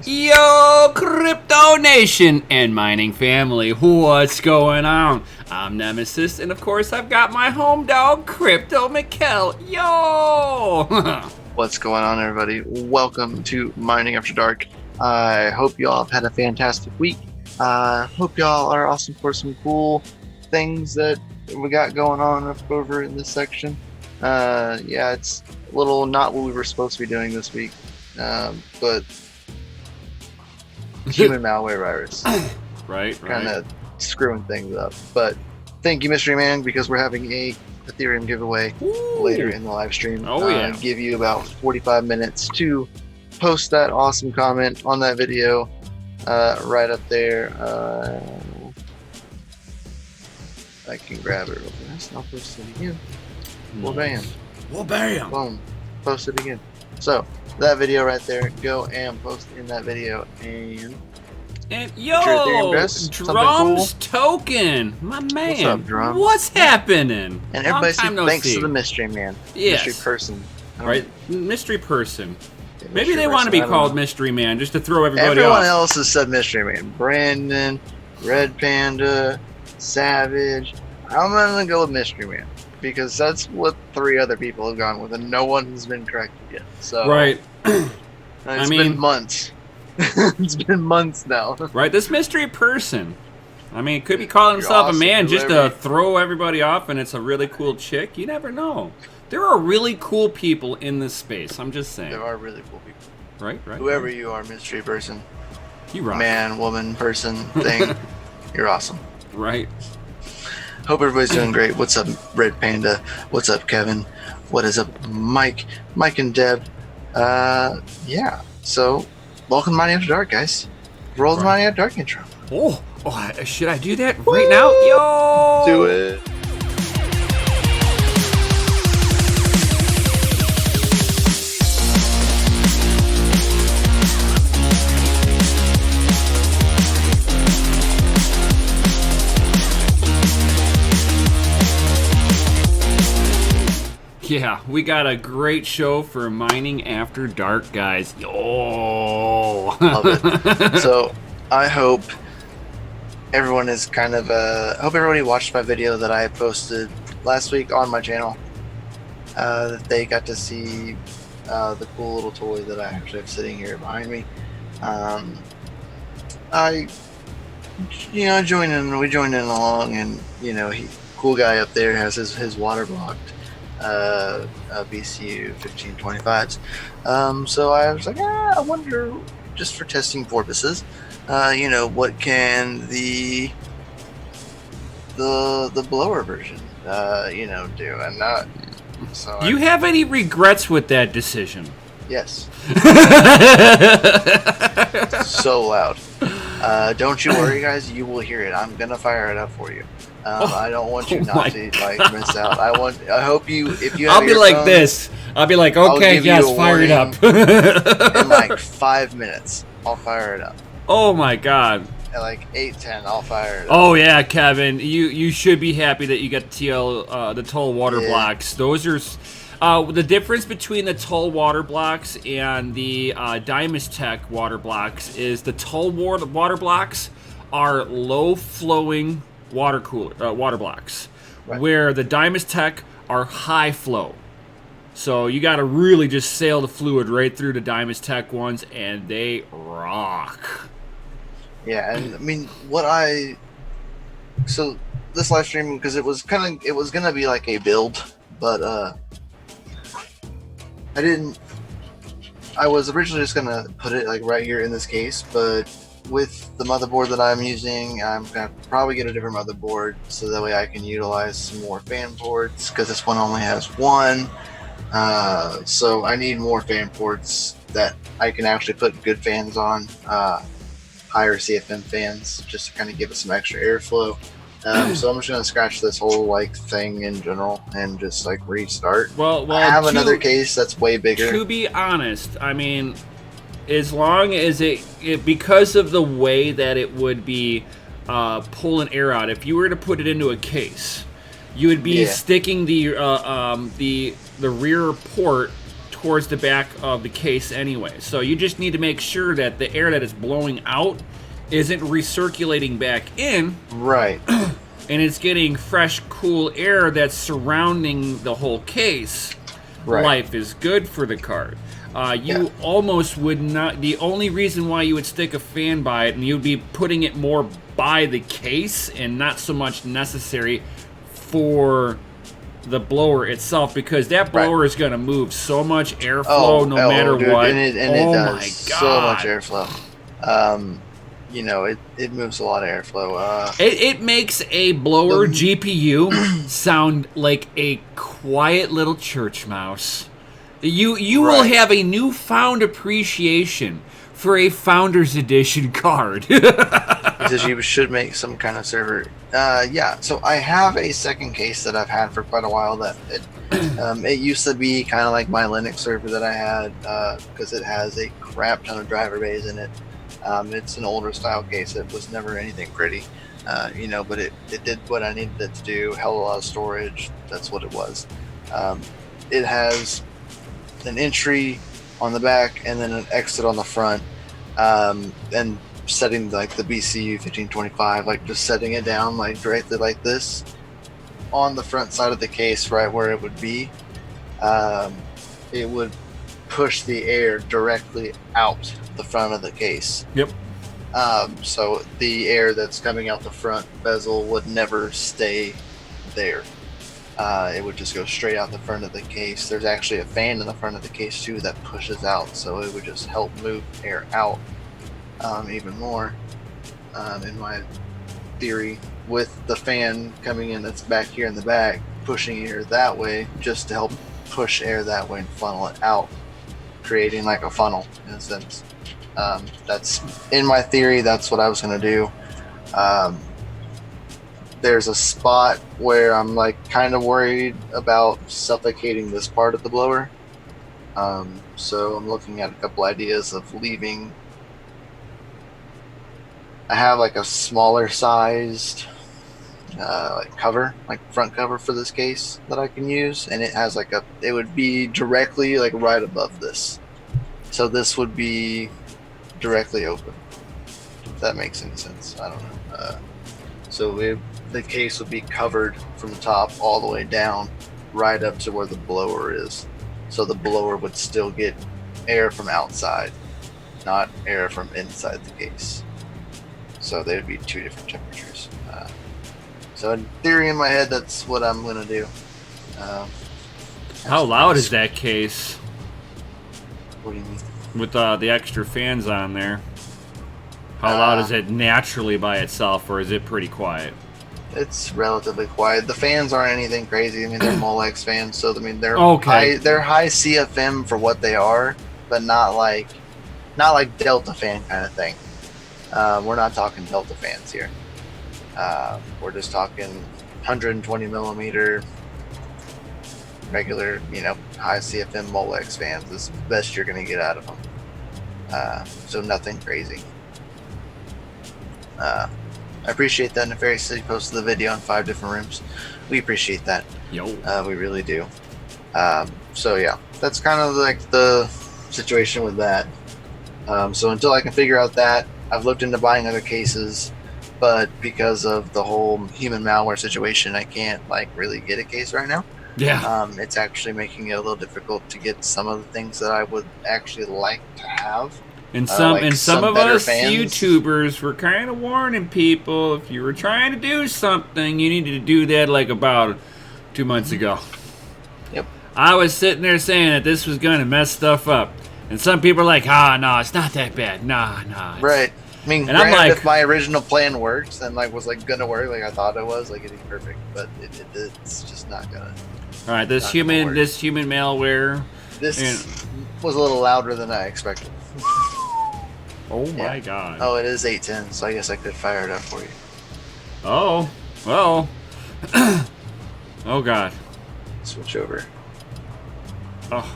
Yo, Crypto Nation and mining family, what's going on? I'm Nemesis, and of course I've got my home dog, Crypto Mikkel. Yo! What's going on, everybody? Welcome to Mining After Dark. I hope y'all have had a fantastic week. Hope y'all are awesome for some cool things that we got going on up over in this section. Yeah, it's a little not what we were supposed to be doing this week, but human malware virus. Right. Kind of screwing things up. But thank you, Mystery Man, because we're having a Ethereum giveaway later in the live stream. Oh, yeah. Give you about 45 minutes to post that awesome comment on that video right up there. I can grab it real fast. I'll post it again. Well, bam. Well, bam. Boom. Post it again. So, that video right there, go and post in that video. And yo, Drums cool. Token, my man. What's up, Drum? What's happening? And everybody say thanks see. to the Mystery Man. Yes. Mystery Person. Right? Mystery Person. Yeah, Maybe mystery they want to be person, called Mystery Man just to throw everybody Everyone off. else has said Mystery Man. Brandon, Red Panda, Savage. I'm gonna go with Mystery Man because that's what 3 other people have gone with, and no one's been corrected yet. So Right. It's been months. It's been months now. Right, this mystery person. I mean, could be calling himself awesome, a man just to whoever. throw everybody off, and it's a really cool chick. You never know. There are really cool people in this space. I'm just saying. There are really cool people. Right. Whoever you are, Mystery Person, You rock. man, woman, person, thing, you're awesome. Right. Hope everybody's doing great. What's up, Red Panda? What's up, Kevin? What is up, Mike? Mike and Deb. Yeah. So, welcome to Mining After Dark, guys. Roll the Mining After Dark intro. Oh, should I do that right now? Yo! Do it. Yeah, we got a great show for Mining After Dark, guys. Yo! Love it. So, I hope everyone is kind of, hope everybody watched my video that I posted last week on my channel. That they got to see the cool little toy that I actually have sitting here behind me. We joined in along, and, cool guy up there has his water blocked. BCU 1525s. So I was like, I wonder, just for testing purposes, what can the blower version, do, and not. So You have any regrets with that decision? Yes. So loud. Don't you worry, guys. You will hear it. I'm gonna fire it up for you. I don't want you not to miss out. I hope you. If you. Have I'll be like phone, this. I'll be like, okay, yes, fire it up. In like 5 minutes, I'll fire it up. Oh my god. At like 8:10, I'll fire it up. Oh yeah, Kevin, you should be happy that you got the tall water blocks. Those are. The difference between the Tull water blocks and the Dymastech water blocks is the Tull water blocks are low-flowing water blocks, right, where the Dymastech are high-flow. So you got to really just sail the fluid right through the Dymastech ones, and they rock. Yeah, and I mean, so this live stream, because it was gonna be like a build, but I was originally just gonna put it like right here in this case, but with the motherboard that I'm using, I'm gonna probably get a different motherboard so that way I can utilize some more fan ports, because this one only has one. So I need more fan ports that I can actually put good fans on, higher CFM fans, just to kind of give it some extra airflow. So I'm just gonna scratch this whole thing in general and just restart. Well, I have another case that's way bigger. To be honest, I mean, as long as it because of the way that it would be pulling air out, if you were to put it into a case, you would be sticking the rear port towards the back of the case anyway. So you just need to make sure that the air that is blowing out isn't recirculating back in. Right. And it's getting fresh, cool air that's surrounding the whole case. Right. Life is good for the card. You almost would not. The only reason why you would stick a fan by it, and you'd be putting it more by the case and not so much necessary for the blower itself, because that blower is going to move so much airflow no matter what. And it does so much airflow. You know, it moves a lot of airflow. It makes a blower GPU sound like a quiet little church mouse. You will have a newfound appreciation for a Founders Edition card. Because you should make some kind of server. Yeah, so I have a second case that I've had for quite a while. That it used to be kind of like my Linux server that I had, because it has a crap ton of driver bays in it. It's an older style case. It was never anything pretty, you know, but it did what I needed it to do. Held a lot of storage. That's what it was. It has an entry on the back and then an exit on the front, and setting like the BCU 1525, like just setting it down like directly like this on the front side of the case, right where it would be. It would push the air directly out the front of the case. Yep. So the air that's coming out the front bezel would never stay there. It would just go straight out the front of the case. There's actually a fan in the front of the case too that pushes out, so it would just help move air out even more, in my theory, with the fan coming in that's back here in the back, pushing air that way just to help push air that way and funnel it out, creating like a funnel in a sense. That's in my theory. That's what I was going to do. There's a spot where I'm like kind of worried about suffocating this part of the blower. So I'm looking at a couple ideas of leaving. I have like a smaller sized like cover, like front cover for this case that I can use, and it has like it would be directly like right above this. So this would be directly open, if that makes any sense. I don't know. So the case would be covered from the top all the way down, right up to where the blower is. So the blower would still get air from outside, not air from inside the case. So they would be two different temperatures. So in theory, in my head, that's what I'm going to do. How loud is that case? What do you mean? With the extra fans on there. How loud is it naturally by itself, or is it pretty quiet? It's relatively quiet. The fans aren't anything crazy. I mean, they're Molex fans, so I mean they're they're high CFM for what they are, but not like Delta fan kind of thing. We're not talking Delta fans here. We're just talking 120 millimeter regular, you know, high CFM Molex fans is the best you're going to get out of them. So nothing crazy. I appreciate that. Nefarious City posted the video on 5 different rooms. We appreciate that. Yo. We really do. So yeah, that's kind of like the situation with that. So until I can figure out that, I've looked into buying other cases, but because of the whole human malware situation, I can't like really get a case right now. Yeah. It's actually making it a little difficult to get some of the things that I would actually like to have. And some of us fans. YouTubers were kind of warning people, if you were trying to do something, you needed to do that like about 2 months ago. Yep. I was sitting there saying that this was going to mess stuff up. And some people are like, no, it's not that bad. Nah. Right. I mean, and I'm like, if my original plan works and like was like gonna work like I thought it was, like it'd be perfect, but it's just not gonna. All right, this human malware. This was a little louder than I expected. Oh my god. Oh, it is 810, so I guess I could fire it up for you. Oh, well. Oh god. Switch over. Oh,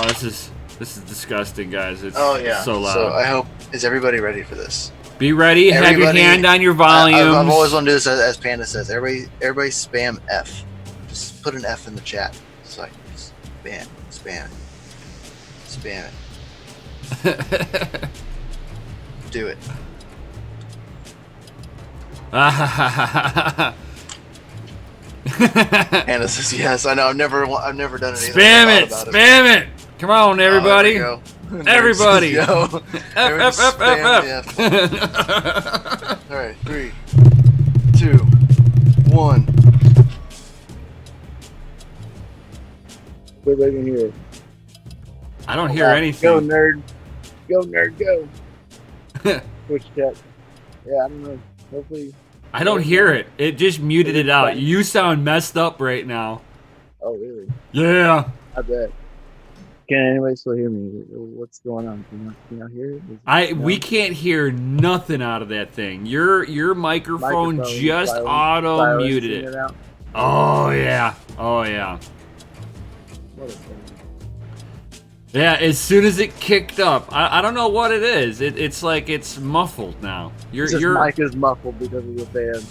this is disgusting, guys. It's so loud. So I hope, is everybody ready for this? Be ready. Have your hand on your volume. I've always wanted to do this as Panda says. Everybody spam F. Just put an F in the chat. It's like spam. Spam it. Do it. Anna says yes. I know. I've never done anything. Spam it. Spam it. Come on, everybody. Oh, Everybody. Yo. F. All right. 3, 2, 1. Everybody can hear it. I don't hear anything. Go, nerd. Go, nerd, go. Switch chat. Yeah, I don't know. Hopefully. I don't hear it. It just muted it out. You sound messed up right now. Oh, really? Yeah. I bet. Can anybody still hear me? What's going on? Can you hear it? We can't hear nothing out of that thing. Your microphone just auto muted it. Oh yeah. Oh yeah. What a thing. Yeah, as soon as it kicked up, I don't know what it is. It's like it's muffled now. Your mic is muffled because of the fan.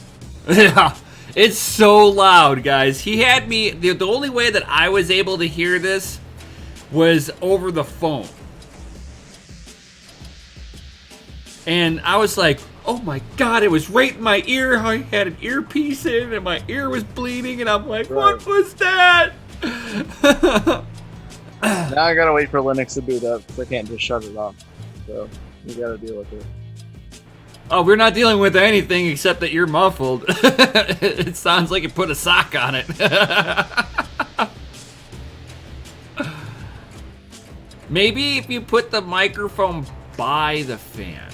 Yeah, it's so loud, guys. He had me. The only way that I was able to hear this was over the phone, and I was like, "Oh my god!" It was right in my ear. I had an earpiece in, and my ear was bleeding, and I'm like, "What was that?" Now I gotta wait for Linux to boot up. I can't just shut it off. So we gotta deal with it. Oh, we're not dealing with anything except that you're muffled. It sounds like you put a sock on it. Maybe if you put the microphone by the fan.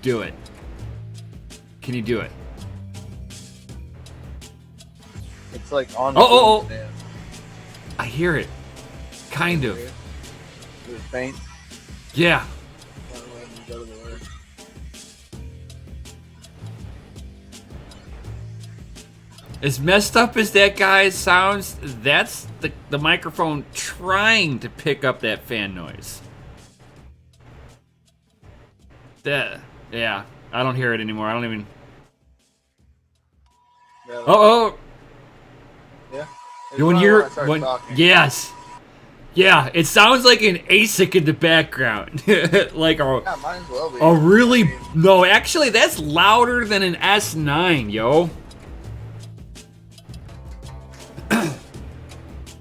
Do it. Can you do it? It's like on the fan. I hear it. Kind of. Is it faint? Yeah. As messed up as that guy sounds, that's the microphone trying to pick up that fan noise. Yeah, I don't hear it anymore. I don't even. Oh. Yeah. You want to hear it? Yes. Yeah, it sounds like an ASIC in the background. Like might as well be. a really. No, actually, that's louder than an S9, yo.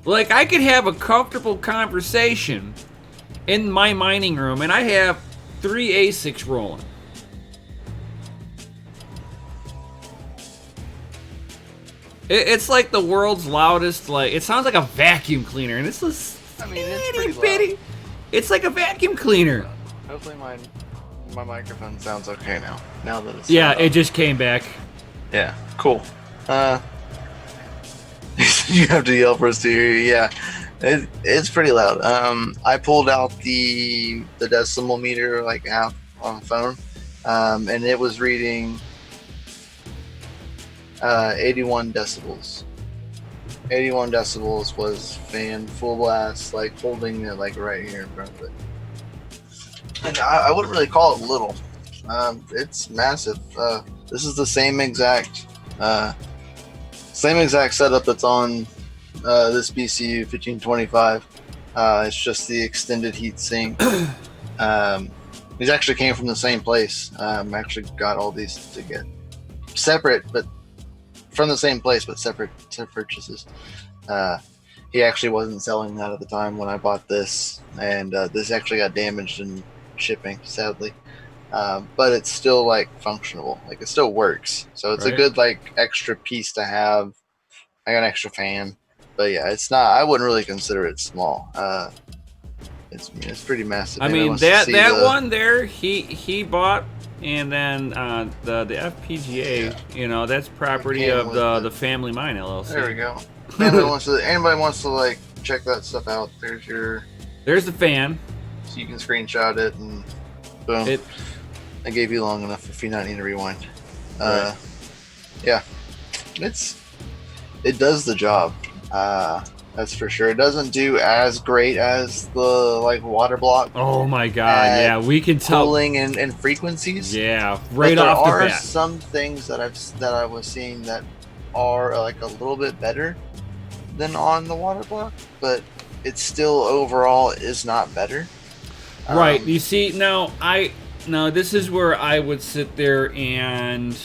Like, I could have a comfortable conversation in my mining room, and I have 3 ASICs rolling. It's like the world's loudest, like, it sounds like a vacuum cleaner, and it's just it's pretty bitty. It's like a vacuum cleaner. Hopefully my microphone sounds okay now. Now that it's it just came back. Yeah, cool. You have to yell for us to hear you. Yeah, it's pretty loud. I pulled out the decimal meter like half on the phone, and it was reading 81 decibels. 81 decibels was fan full blast, like holding it like right here in front of it. And I wouldn't really call it little. It's massive. This is the same exact setup that's on this BCU 1525. It's just the extended heat sink. These actually came from the same place. I actually got all these to get separate, but from the same place, but separate purchases. He actually wasn't selling that at the time when I bought this, and this actually got damaged in shipping, sadly. But it's still like functional, like it still works. So it's a good like extra piece to have. I got an extra fan, but yeah, it's not. I wouldn't really consider it small. It's pretty massive. I mean that one there he bought, and then the FPGA, you know, that's property of the Family Mine LLC. There we go. Anybody wants to like check that stuff out? There's the fan. So you can screenshot it and boom. I gave you long enough if you not need to rewind. Yeah, it does the job. That's for sure. It doesn't do as great as the like water block. Oh my god! Yeah, we can tell. Cooling and frequencies. Yeah, right off the bat. There are some things that I was seeing that are like a little bit better than on the water block, but it still overall is not better. Right. You see, now this is where I would sit there and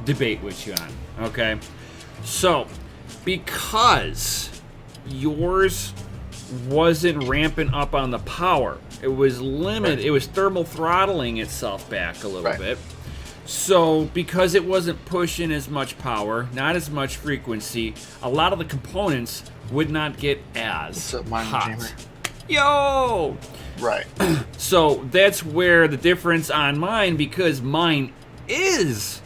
debate with you on. Okay. So, because yours wasn't ramping up on the power, it was limited. Right. It was thermal throttling itself back a little Right. bit. So, because it wasn't pushing as much power, not as much frequency, a lot of the components would not get as What's up, Miner hot. Jammer? Yo! Right. So that's where the difference on mine, because mine is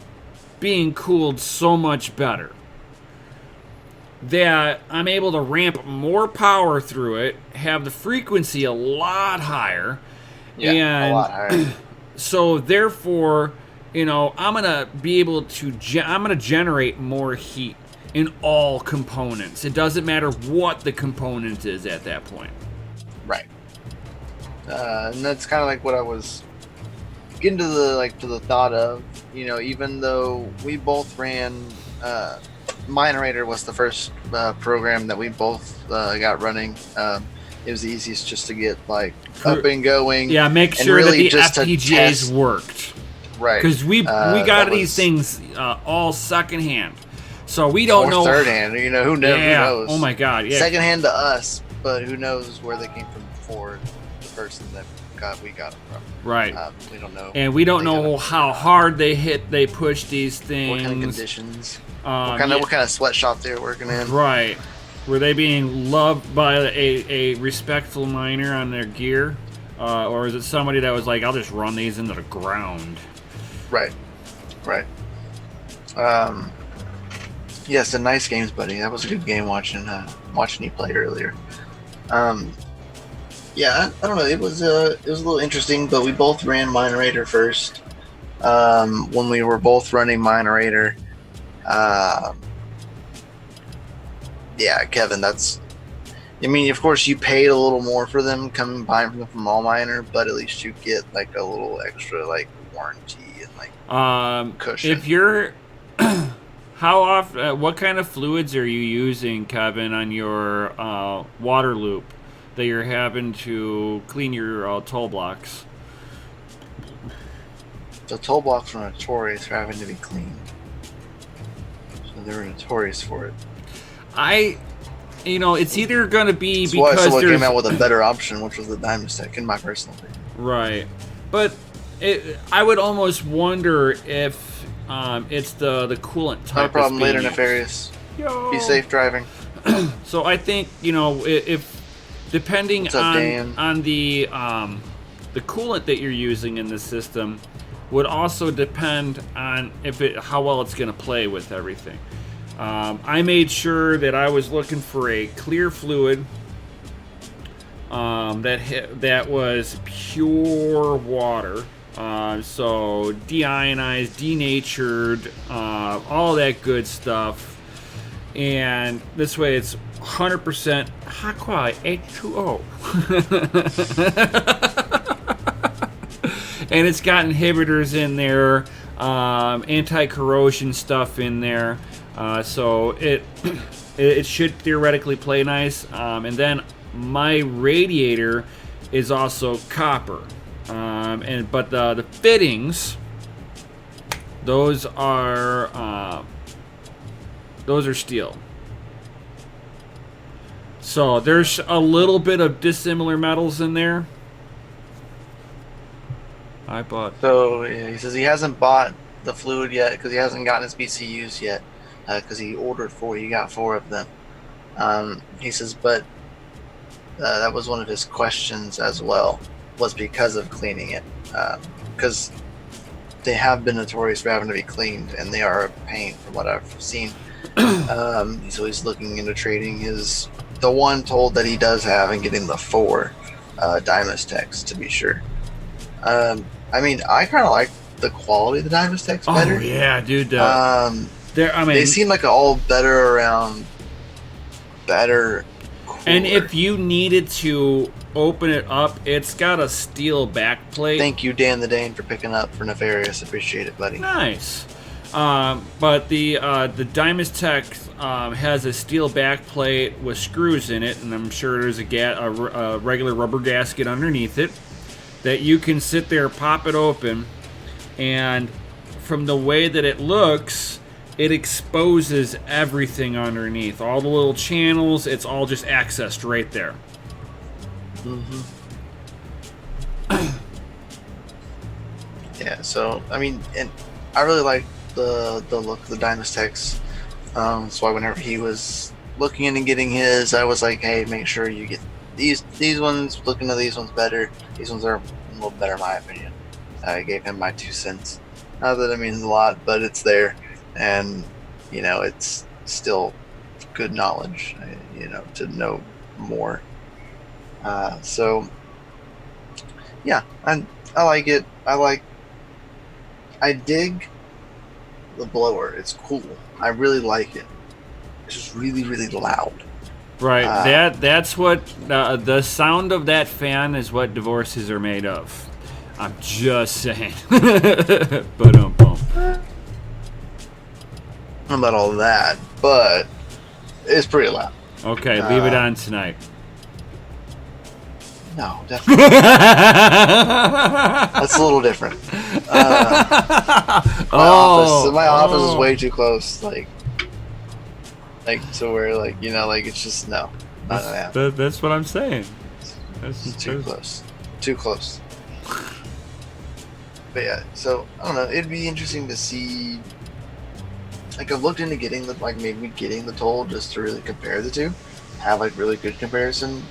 being cooled so much better, that I'm able to ramp more power through it, have the frequency a lot higher, Yeah, and a lot higher. so therefore, you know, I'm gonna be able to I'm gonna generate more heat in all components. It doesn't matter what the component is at that point. Right. And that's kind of like what I was getting to the thought of. You know, even though we both ran, Minerator was the first program that we both got running. It was the easiest just to get like up and going. Yeah, make and sure really that the just to FPGAs test- worked. Right. Because we that got these was- things all secondhand, so we don't or know. third hand. You know, who Yeah. knows? Oh my God. Yeah. Second hand to us, but who knows where they came from before the person that we got them from. Right. We don't know. And we don't They got know it. how hard they push these things. What kind of conditions? Um, What kind of sweatshop they're working in? Right. Were they being loved by a respectful miner on their gear? Or is it somebody that was like, I'll just run these into the ground? Right. Right. Yes, the nice games, buddy. That was a good game watching you play earlier. Yeah, I don't know. It was a little interesting, but we both ran Minerator first. When we were both running Minerator, yeah, Kevin, that's. I mean, of course, you paid a little more for them buying them from All Miner, but at least you get like a little extra like warranty and like cushion. If you're, how often? What kind of fluids are you using, Kevin, on your water loop that you're having to clean your toll blocks? The toll blocks are notorious for having to be cleaned, so they're notorious for it. It's either going to be That's why because someone there's came out with a better option, which was the Diamond Stack, in my personal opinion. right, but I would almost wonder if it's the coolant type. Not a problem that's being later, used. Nefarious. Yo. Be safe driving. So I think if depending What's up, Dan? on the coolant that you're using in the system would also depend on how well it's going to play with everything. I made sure that I was looking for a clear fluid that was pure water, so deionized, denatured, all that good stuff. And this way it's 100% high quality H2O. And it's got inhibitors in there, anti-corrosion stuff in there, so it should theoretically play nice. And then my radiator is also copper, but the fittings, those are steel. So there's a little bit of dissimilar metals in there. So yeah, he says he hasn't bought the fluid yet because he hasn't gotten his BCUs yet because he ordered 4. He got 4 of them. He says, but that was one of his questions as well, was because of cleaning it, because they have been notorious for having to be cleaned and they are a pain from what I've seen. So he's looking into trading the one told that he does have and getting the 4 Dimestechs to be sure. I mean, I kind of like the quality of the Dimestechs better. Oh yeah, dude. They seem like all better around, better. Cooler. And if you needed to open it up, it's got a steel backplate. Thank you, Dan the Dane, for picking up for Nefarious. Appreciate it, buddy. Nice. But the Dimestech has a steel backplate with screws in it, and I'm sure there's a regular rubber gasket underneath it that you can sit there, pop it open, and from the way that it looks, it exposes everything underneath. All the little channels, it's all just accessed right there. Mm-hmm. Yeah, so, I mean, and I really like the look of the Dymastechs. So whenever he was looking into getting his, I was like, hey, make sure you get these ones. Look into these ones better. These ones are a little better in my opinion. I gave him my 2 cents. Not that it means a lot, but it's there, and you know, it's still good knowledge, you know, to know more. So yeah, I like it. I dig the blower. It's cool. I really like it. It's just really, really loud. Right. That's what the sound of that fan is. What divorces are made of. I'm just saying. Boom. About all that, but it's pretty loud. Okay, leave it on tonight. No, definitely. That's a little different. My office is way too close. Like to where, like, you know, like, it's just no. That's what I'm saying. It's too close. Too close. But yeah, so I don't know. It'd be interesting to see. Like, I've looked into getting maybe getting the toll just to really compare the two, have like really good comparison,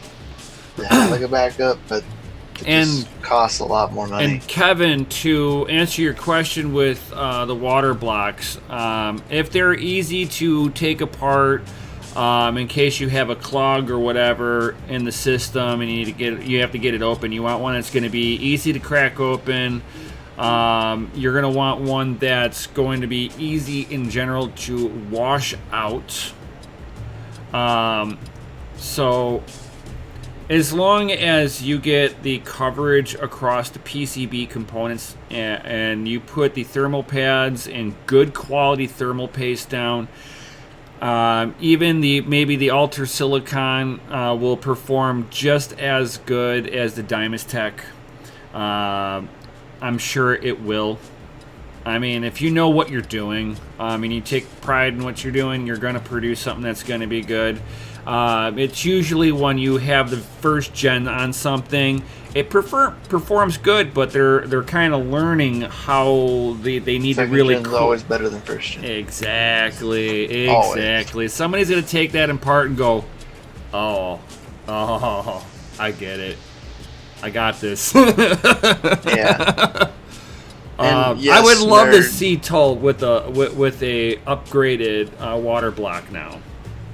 to have like a backup, but it just costs a lot more money. And Kevin, to answer your question with the water blocks, if they're easy to take apart, in case you have a clog or whatever in the system and you have to get it open, you want one that's going to be easy to crack open. You're going to want one that's going to be easy in general to wash out. So as long as you get the coverage across the PCB components and you put the thermal pads and good quality thermal paste down, even maybe the Ultra Silicon will perform just as good as the Dymastech. I'm sure it will. I mean, if you know what you're doing, and you take pride in what you're doing, you're going to produce something that's going to be good. It's usually when you have the first gen on something, it performs good, but they're kind of learning how they need second to really. Second gen's always better than first gen. Exactly. Always. Somebody's going to take that apart and go, oh, I get it. I got this. Yeah. Yes, I would love to see Tull with a upgraded water block now.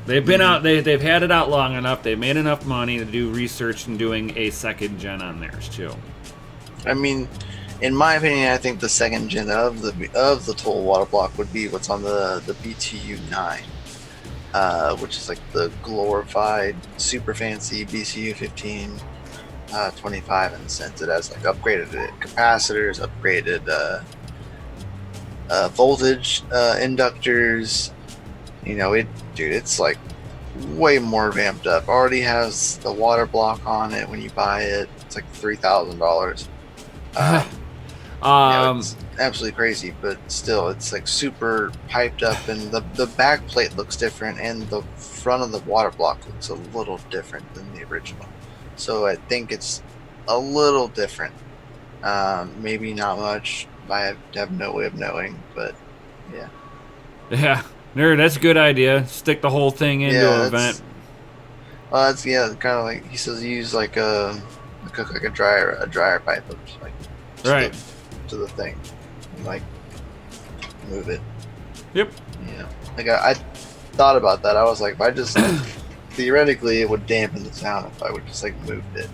They've been out. They've had it out long enough. They've made enough money to do research and doing a second gen on theirs too. I mean, in my opinion, I think the second gen of the Tull water block would be what's on the BTU 9, which is like the glorified, super fancy BCU 15. 25 in the sense it has like upgraded capacitors, upgraded voltage inductors. You know, it's like way more vamped up. Already has the water block on it when you buy it. It's like $3,000. It's absolutely crazy, but still, it's like super piped up, and the back plate looks different, and the front of the water block looks a little different than the original. So I think it's a little different. Maybe not much. I have no way of knowing, but yeah. Yeah, nerd, that's a good idea. Stick the whole thing into an event. Well, that's kind of like he says. Use like a dryer pipe, like right to the thing, and like move it. Yep. Yeah. Like I thought about that. I was like, if I just theoretically, it would dampen the sound if I would just like move it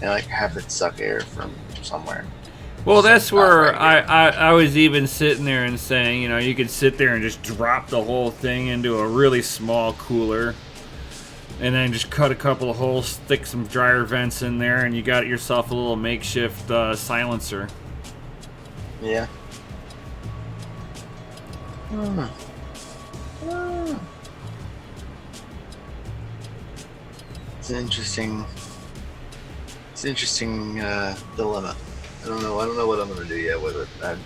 and like have it suck air from somewhere. Well, that's where I was even sitting there and saying, you know, you could sit there and just drop the whole thing into a really small cooler and then just cut a couple of holes, stick some dryer vents in there, and you got yourself a little makeshift silencer. Yeah. It's an interesting dilemma. I don't know what I'm gonna do yet with it. I'm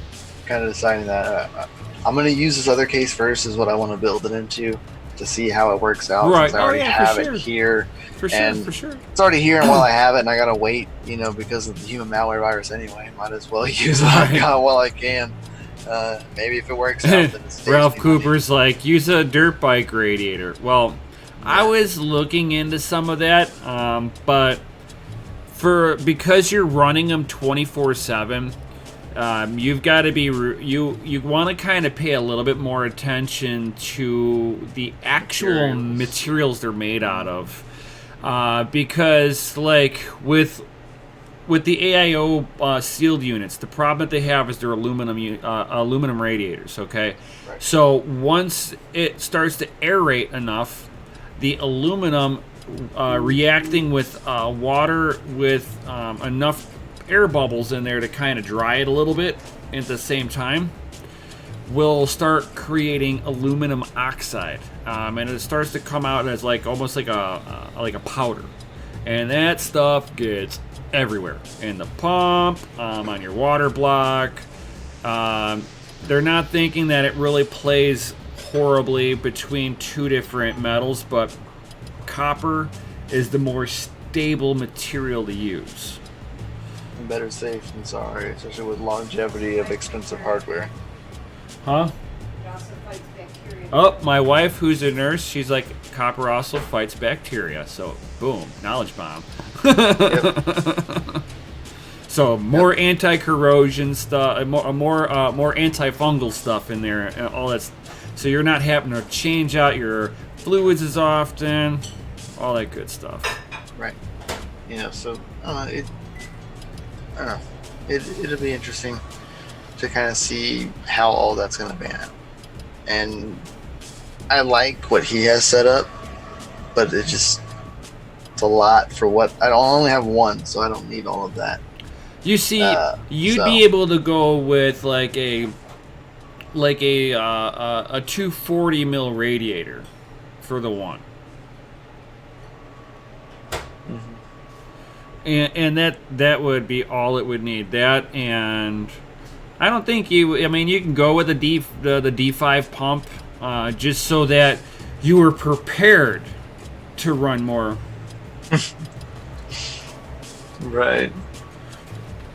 kind of deciding that I'm gonna use this other case first, is what I want to build it into, to see how it works out. Right. Since I already have it here. For sure. It's already here, and while I have it, and I gotta wait, because of the human malware virus anyway. Might as well use what I've got while I can. Maybe if it works out, then it's Ralph Cooper's like, use a dirt bike radiator. Well, I was looking into some of that, but because you're running them 24/7, you've got to be you want to kind of pay a little bit more attention to the actual materials they're made out of, because like with the AIO sealed units, the problem that they have is they're aluminum radiators. Okay, right. So once it starts to aerate enough, the aluminum reacting with water with enough air bubbles in there to kind of dry it a little bit at the same time will start creating aluminum oxide, and it starts to come out as almost like a powder, and that stuff gets everywhere in the pump, on your water block. They're not thinking that it really plays horribly between two different metals, but copper is the more stable material to use. Better safe than sorry, especially with longevity of expensive hardware. Huh? It also fights bacteria. Oh, my wife, who's a nurse, she's like, copper also fights bacteria. So, boom, knowledge bomb. Yep. So more anti-corrosion stuff, more antifungal stuff in there, and all that. So you're not having to change out your fluids as often, all that good stuff. Right. So I don't know. It'll be interesting to kind of see how all that's going to pan out. And I like what he has set up, but it's a lot for what I only have one, so I don't need all of that. You see, you'd be able to go with like a 240 mil radiator for the one. And that would be all it would need. That, and I don't think you can go with the D5 pump, just so that you are prepared to run more. Right.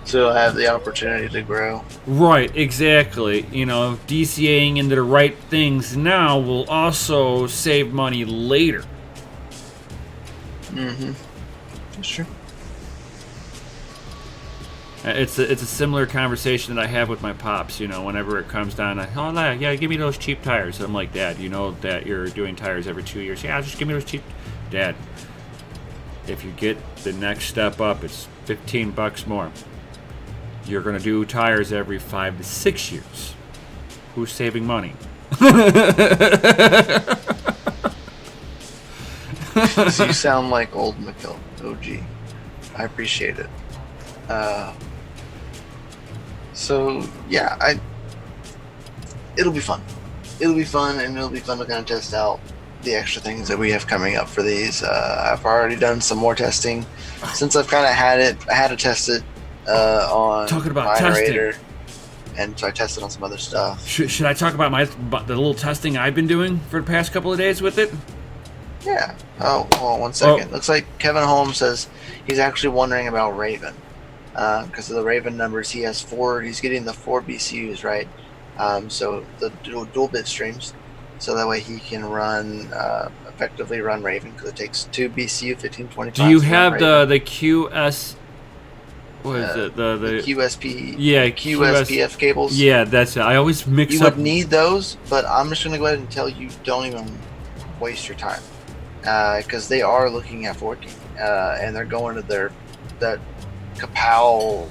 So I have the opportunity to grow. Right, exactly. DCAing into the right things now will also save money later. Mm-hmm. That's true. It's a similar conversation that I have with my pops, whenever it comes down to, yeah, give me those cheap tires. I'm like, Dad, you know that you're doing tires every 2 years. Yeah, just give me those cheap. Dad, if you get the next step up, it's $15 more. You're going to do tires every 5 to 6 years. Who's saving money? So you sound like old McKill, OG. I appreciate it. So yeah, it'll be fun. It'll be fun, and it'll be fun to kind of test out the extra things that we have coming up for these. I've already done some more testing since I've kind of had it. I had to test it on talking about Minerator, testing, and so I tested on some other stuff. Should I talk about the little testing I've been doing for the past couple of days with it? Yeah. Oh, well, 1 second. Looks like Kevin Holmes says he's actually wondering about Raven. Because of the Raven numbers, he's getting the 4 BCUs, right? So the dual bit streams, so that way he can effectively run Raven, because it takes 2 BCU 1525. Do you have the QS? What is it? The QSP? Yeah, QSPF cables. Yeah, that's it. I always mix you up. You would need those, but I'm just going to go ahead and tell you, don't even waste your time, because they are looking at 14, and they're going to that Kapow,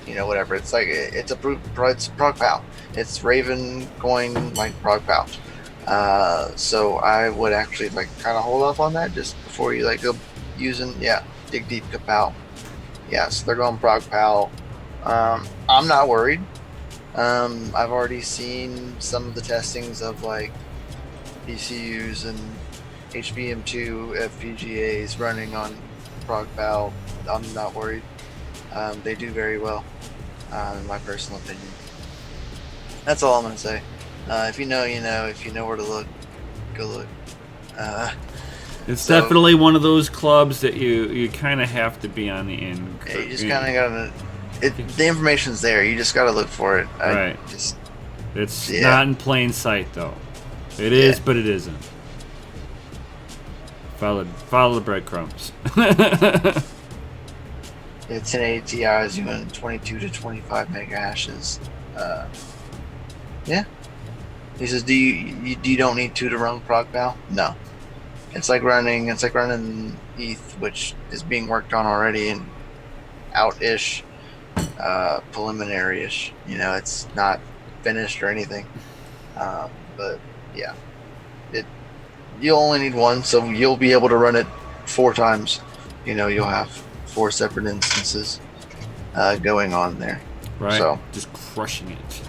whatever. It's like it's prog pow. It's Raven going like prog pow. So I would actually kind of hold off on that just before you go using dig deep Kapow. Yeah, so they're going prog pow. I'm not worried. I've already seen some of the testings of BCUs and HBM2 FPGAs running on ProgPal, I'm not worried. They do very well, in my personal opinion. That's all I'm gonna say. If you know, you know. If you know where to look, go look. It's So- definitely one of those clubs that you kind of have to be on the end. Yeah, you just kind of gotta. The information's there. You just gotta look for it. Right. Just It's Yeah. not in plain sight, though. It is, Yeah. but it isn't. Follow the breadcrumbs. yeah, 1080 Ti is doing 22 to 25 mega hashes. Yeah. He says, do you don't need 2 to run ProgPal? No. It's like running ETH, which is being worked on already and out-ish, preliminary-ish. You know, it's not finished or anything. But yeah, you'll only need one, so you'll be able to run it 4 times. You know, you'll have 4 separate instances going on there. Right. So Just crushing it.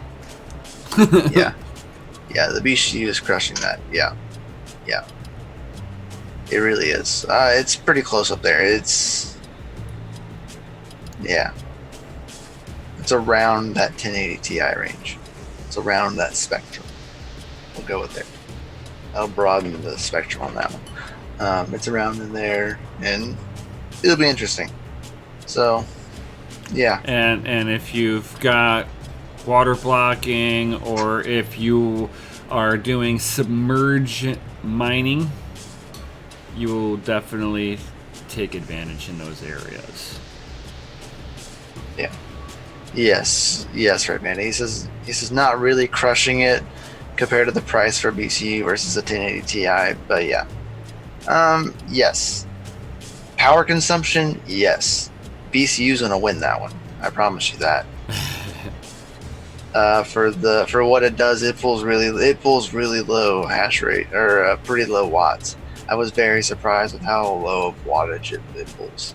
yeah, the BCU is crushing that. Yeah, it really is. It's pretty close up there. It's around that 1080 Ti range. It's around that spectrum. We'll go with there. I'll broaden the spectrum on that one. It's around in there, and it'll be interesting. So, yeah. And if you've got water blocking, or if you are doing submerge mining, you will definitely take advantage in those areas. Yeah. Yes, right, man. He says not really crushing it compared to the price for BCU versus a 1080 Ti, but yeah. Yes. Power consumption, yes. BCU's gonna win that one. I promise you that. For what it does, it pulls really low hash rate, or pretty low watts. I was very surprised with how low of wattage it pulls.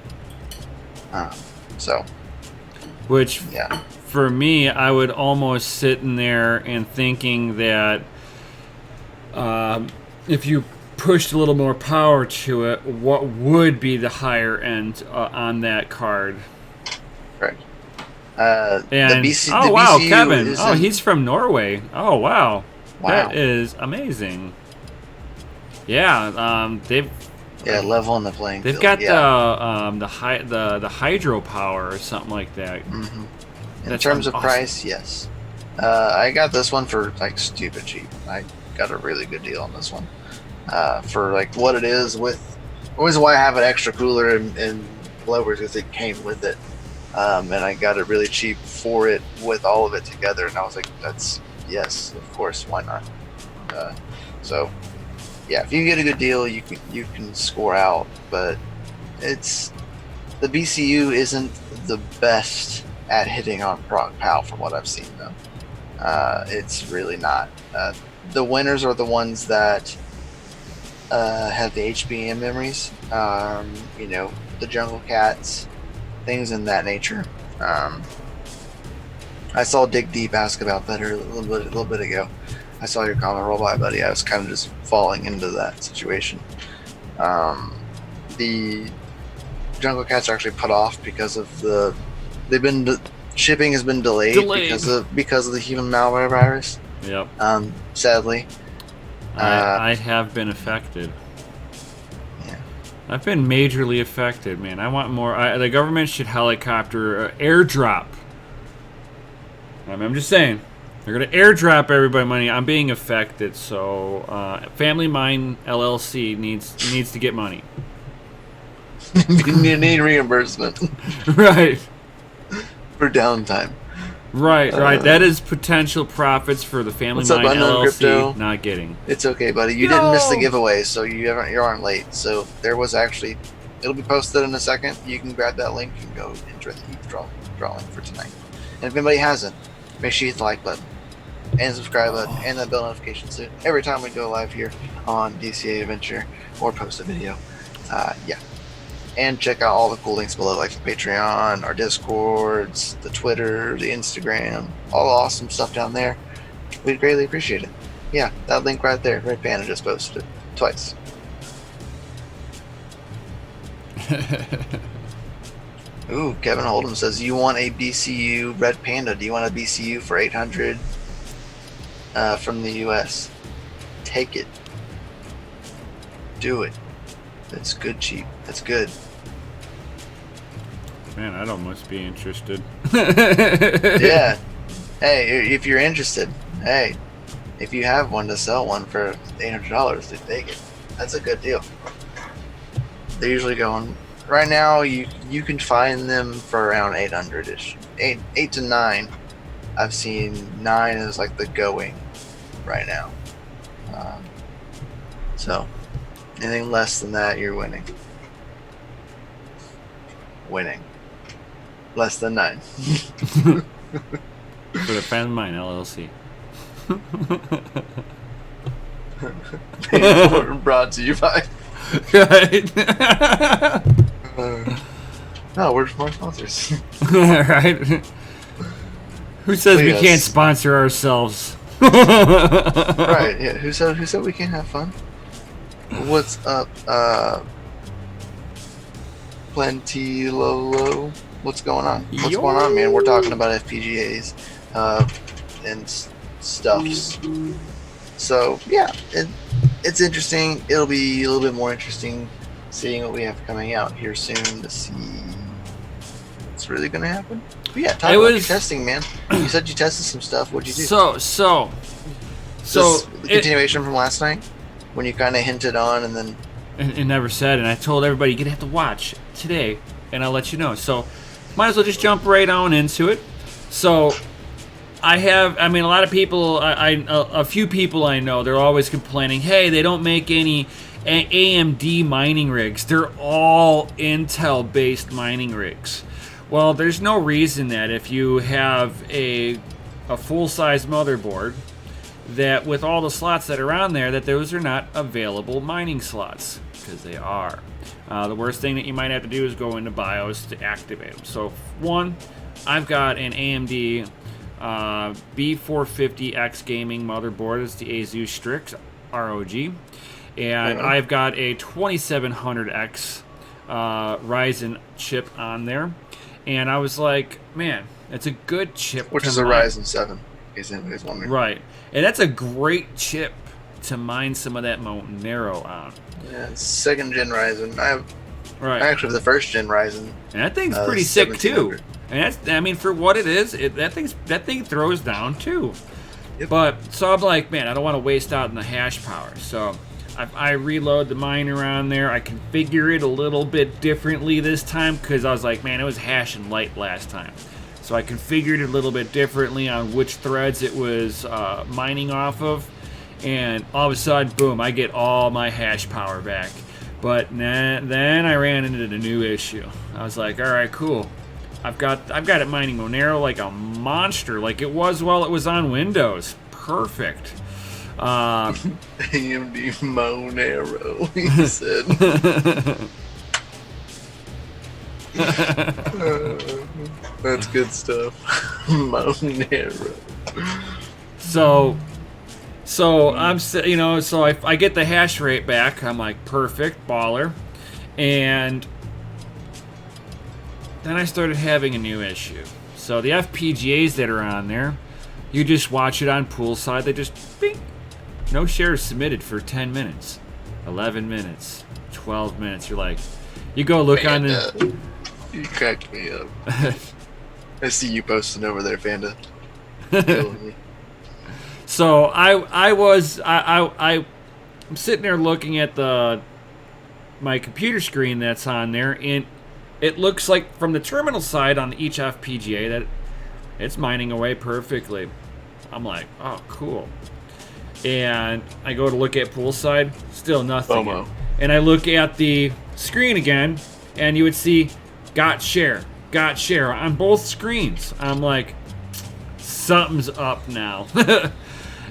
So Which, yeah. for me, I would almost sit in there and thinking that if you pushed a little more power to it, what would be the higher end on that card? Correct. And the BCU Kevin! is Oh, he's from Norway. Oh, wow, Wow. that is amazing. Yeah, they've leveling the playing they've field. got yeah. the hydropower or something like that. In That's terms of awesome. price, yes. I got this one for like stupid cheap. I got a really good deal on this one. For like what it is with, always why I have an extra cooler and blowers, because it came with it. And I got it really cheap for it with all of it together. And I was like, yes, of course, why not? So yeah, if you get a good deal, you can score out, but the BCU isn't the best at hitting on ProgPal from what I've seen though. It's really not. The winners are the ones that have the HBM memories. You know, the Jungle Cats, things in that nature. I saw Dig Deep ask about that a little bit ago. I saw your comment. Roll by, buddy. I was kind of just falling into that situation. The Jungle Cats are actually put off because of shipping has been delayed. because of the human malware virus. Yep. Sadly. I have been affected. Yeah. I've been majorly affected, man. I want more. The government should helicopter airdrop. I'm just saying. They're going to airdrop everybody money. I'm being affected, so Family Mine LLC needs to get money. You need reimbursement Right. for downtime. Right. That is potential profits for the Family What's up, Mine Unknown LLC Crypto? not getting. It's okay, buddy. You didn't miss the giveaway, so you aren't late. So there was actually, it'll be posted in a second. You can grab that link and go enter the ETH drawing for tonight. And if anybody hasn't, make sure you hit the like button and subscribe button and that bell notification so every time we go live here on DCA Adventure or post a video. Yeah. And check out all the cool links below, like the Patreon, our Discords, the Twitter, the Instagram, all the awesome stuff down there. We'd greatly appreciate it. Yeah, that link right there, Red Panda just posted it twice. Ooh, Kevin Hold'em says, you want a BCU Red Panda. Do you want a BCU for 800 from the US? Take it. Do it. That's good cheap. That's good. Man, I'd almost be interested. Yeah. Hey, if you're interested, hey, if you have one to sell one for $800, then take it. That's a good deal. They're usually going right now. You can find them for around 800ish, 8 to 9. I've seen 9 is like the going right now. So anything less than that, you're winning. Winning. Less than 9. For the Fan of Mine LLC. Brought to you by. Right. No, we're more sponsors. Right. Who says we Yes. can't sponsor ourselves? Right? Yeah. Who said we can't have fun? What's up, Plenty Lolo? What's going on? What's going on, man? We're talking about FPGAs and stuffs. So yeah, it's interesting. It'll be a little bit more interesting seeing what we have coming out here soon to see what's really going to happen. But yeah, talk about your testing, man. You said you tested some stuff. What'd you do? So the continuation from last night when you kind of hinted on and then. It never said, and I told everybody you're gonna have to watch today, and I'll let you know. So, might as well just jump right on into it. So, I mean, a lot of people, a few people I know, they're always complaining, hey, they don't make any AMD mining rigs. They're all Intel-based mining rigs. Well, there's no reason that if you have a full-size motherboard, that with all the slots that are on there, that those are not available mining slots, because they are. The worst thing that you might have to do is go into BIOS to activate them. So one, I've got an AMD B450X gaming motherboard. It's the Asus Strix ROG. And I've got a 2700X Ryzen chip on there. And I was like, man, it's a good chip. Which is a Ryzen 7, in case anybody's wondering. Right. And that's a great chip to mine some of that Monero on. Yeah, it's 2nd gen Ryzen. I actually have the 1st gen Ryzen. And that thing's pretty sick too. And that's, I mean, for what it is, that thing throws down too. Yep. But so I'm like, man, I don't want to waste out in the hash power. So I reload the miner on there. I configure it a little bit differently this time because I was like, man, it was hashing light last time. So I configured it a little bit differently on which threads it was mining off of. And all of a sudden, boom, I get all my hash power back. But then I ran into the new issue. I was like, all right, cool. I've got it mining Monero like a monster, like it was while it was on Windows. Perfect. AMD Monero, he said. That's good stuff. Monero. So I'm, you know, so I get the hash rate back. I'm like, perfect, baller. And then I started having a new issue. So the FPGAs that are on there, you just watch it on poolside. They just, bing, no shares submitted for 10 minutes, 11 minutes, 12 minutes. You're like, you go look on the... You cracked me up. I see you posting over there, Panda. So I'm sitting there looking at my computer screen that's on there, and it looks like from the terminal side on each FPGA that it's mining away perfectly. I'm like, oh, cool. And I go to look at poolside, still nothing. FOMO. And I look at the screen again, and you would see got share on both screens. I'm like, something's up now.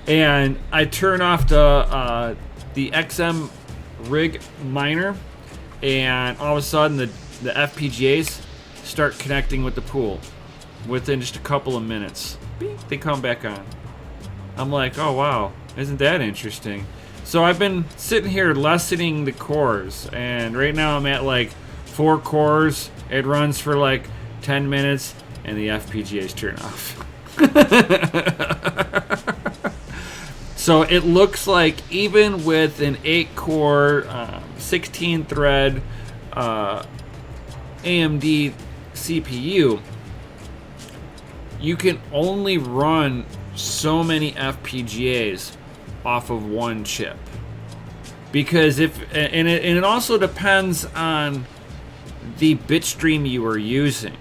And I turn off the XM rig miner, and all of a sudden the FPGAs start connecting with the pool within just a couple of minutes. Beep, they come back on. I'm like, oh wow, isn't that interesting? So I've been sitting here lessening the cores, and right now I'm at like 4 cores. It runs for like 10 minutes, and the FPGAs turn off. So it looks like even with an 8-core, 16-thread AMD CPU, you can only run so many FPGAs off of one chip. Because it also depends on the bit stream you are using.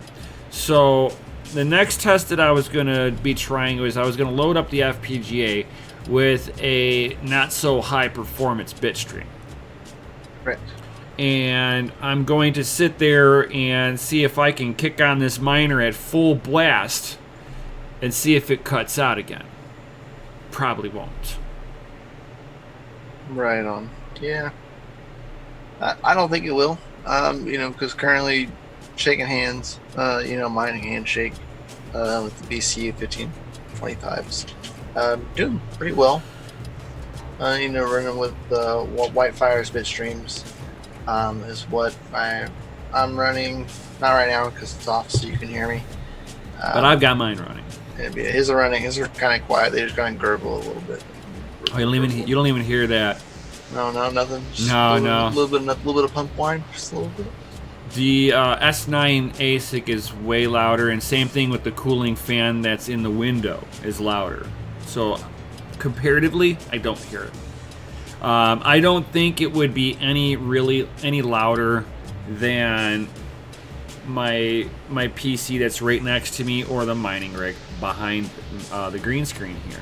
So the next test that I was going to be trying was I was going to load up the FPGA with a not so high performance bit stream. Right. And I'm going to sit there and see if I can kick on this miner at full blast and see if it cuts out again. Probably won't. Right on. Yeah. I don't think it will. You know, because currently shaking hands, you know, mining handshake with the DCA 1525s. Doing pretty well. You know, running with Whitefire's bit streams is what I'm running. Not right now because it's off, so you can hear me. But I've got mine running. His are running. His are kind of quiet. They just kind of gurgle a little bit. Oh, you don't even hear that. No, nothing. Just No. A little bit of pump wine, just a little bit. The S9 ASIC is way louder, and same thing with the cooling fan that's in the window is louder. So comparatively, I don't hear it. I don't think it would be any louder than my PC that's right next to me or the mining rig behind the green screen here.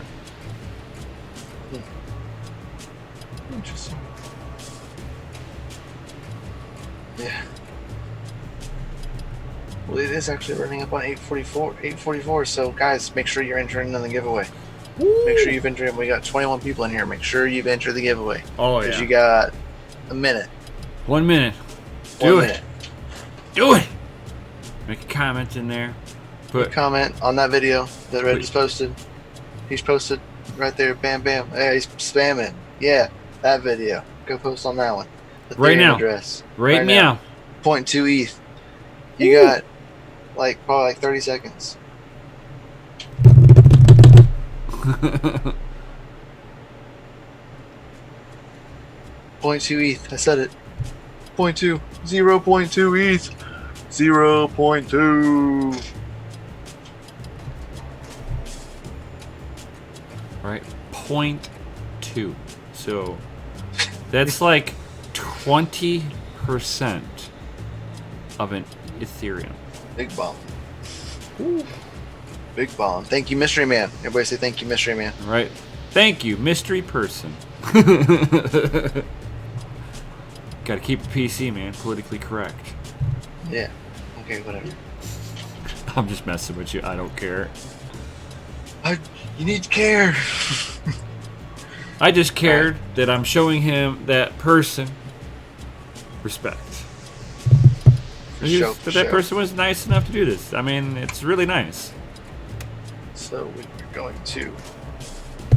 Interesting. Yeah. Well, it is actually running up on 844. So, guys, make sure you're entering in the giveaway. Woo! Make sure you've entered. We got 21 people in here. Make sure you've entered the giveaway. Oh, yeah. Because you got a minute. 1 minute. Do it. Do it. Make a comment in there. Put comment on that video that Red just posted. He's posted right there. Bam, bam. Hey, he's spamming. Yeah, that video. Go post on that one. The right now. Address. Right now. 0.2 ETH. You got probably 30 seconds. .2 ETH. I said it. 0.2. 0.2 ETH. 0.2. Right. 0.2. So that's like 20% of an Ethereum. Big bomb. Ooh. Big bomb. Thank you, Mystery Man. Everybody say thank you, Mystery Man. Right. Thank you, mystery person. Gotta keep the PC, man. Politically correct. Yeah. Okay, whatever. I'm just messing with you. I don't care. You need to care. I just cared that I'm showing him, that person, respect. That person was nice enough to do this. I mean, it's really nice. So we're going to...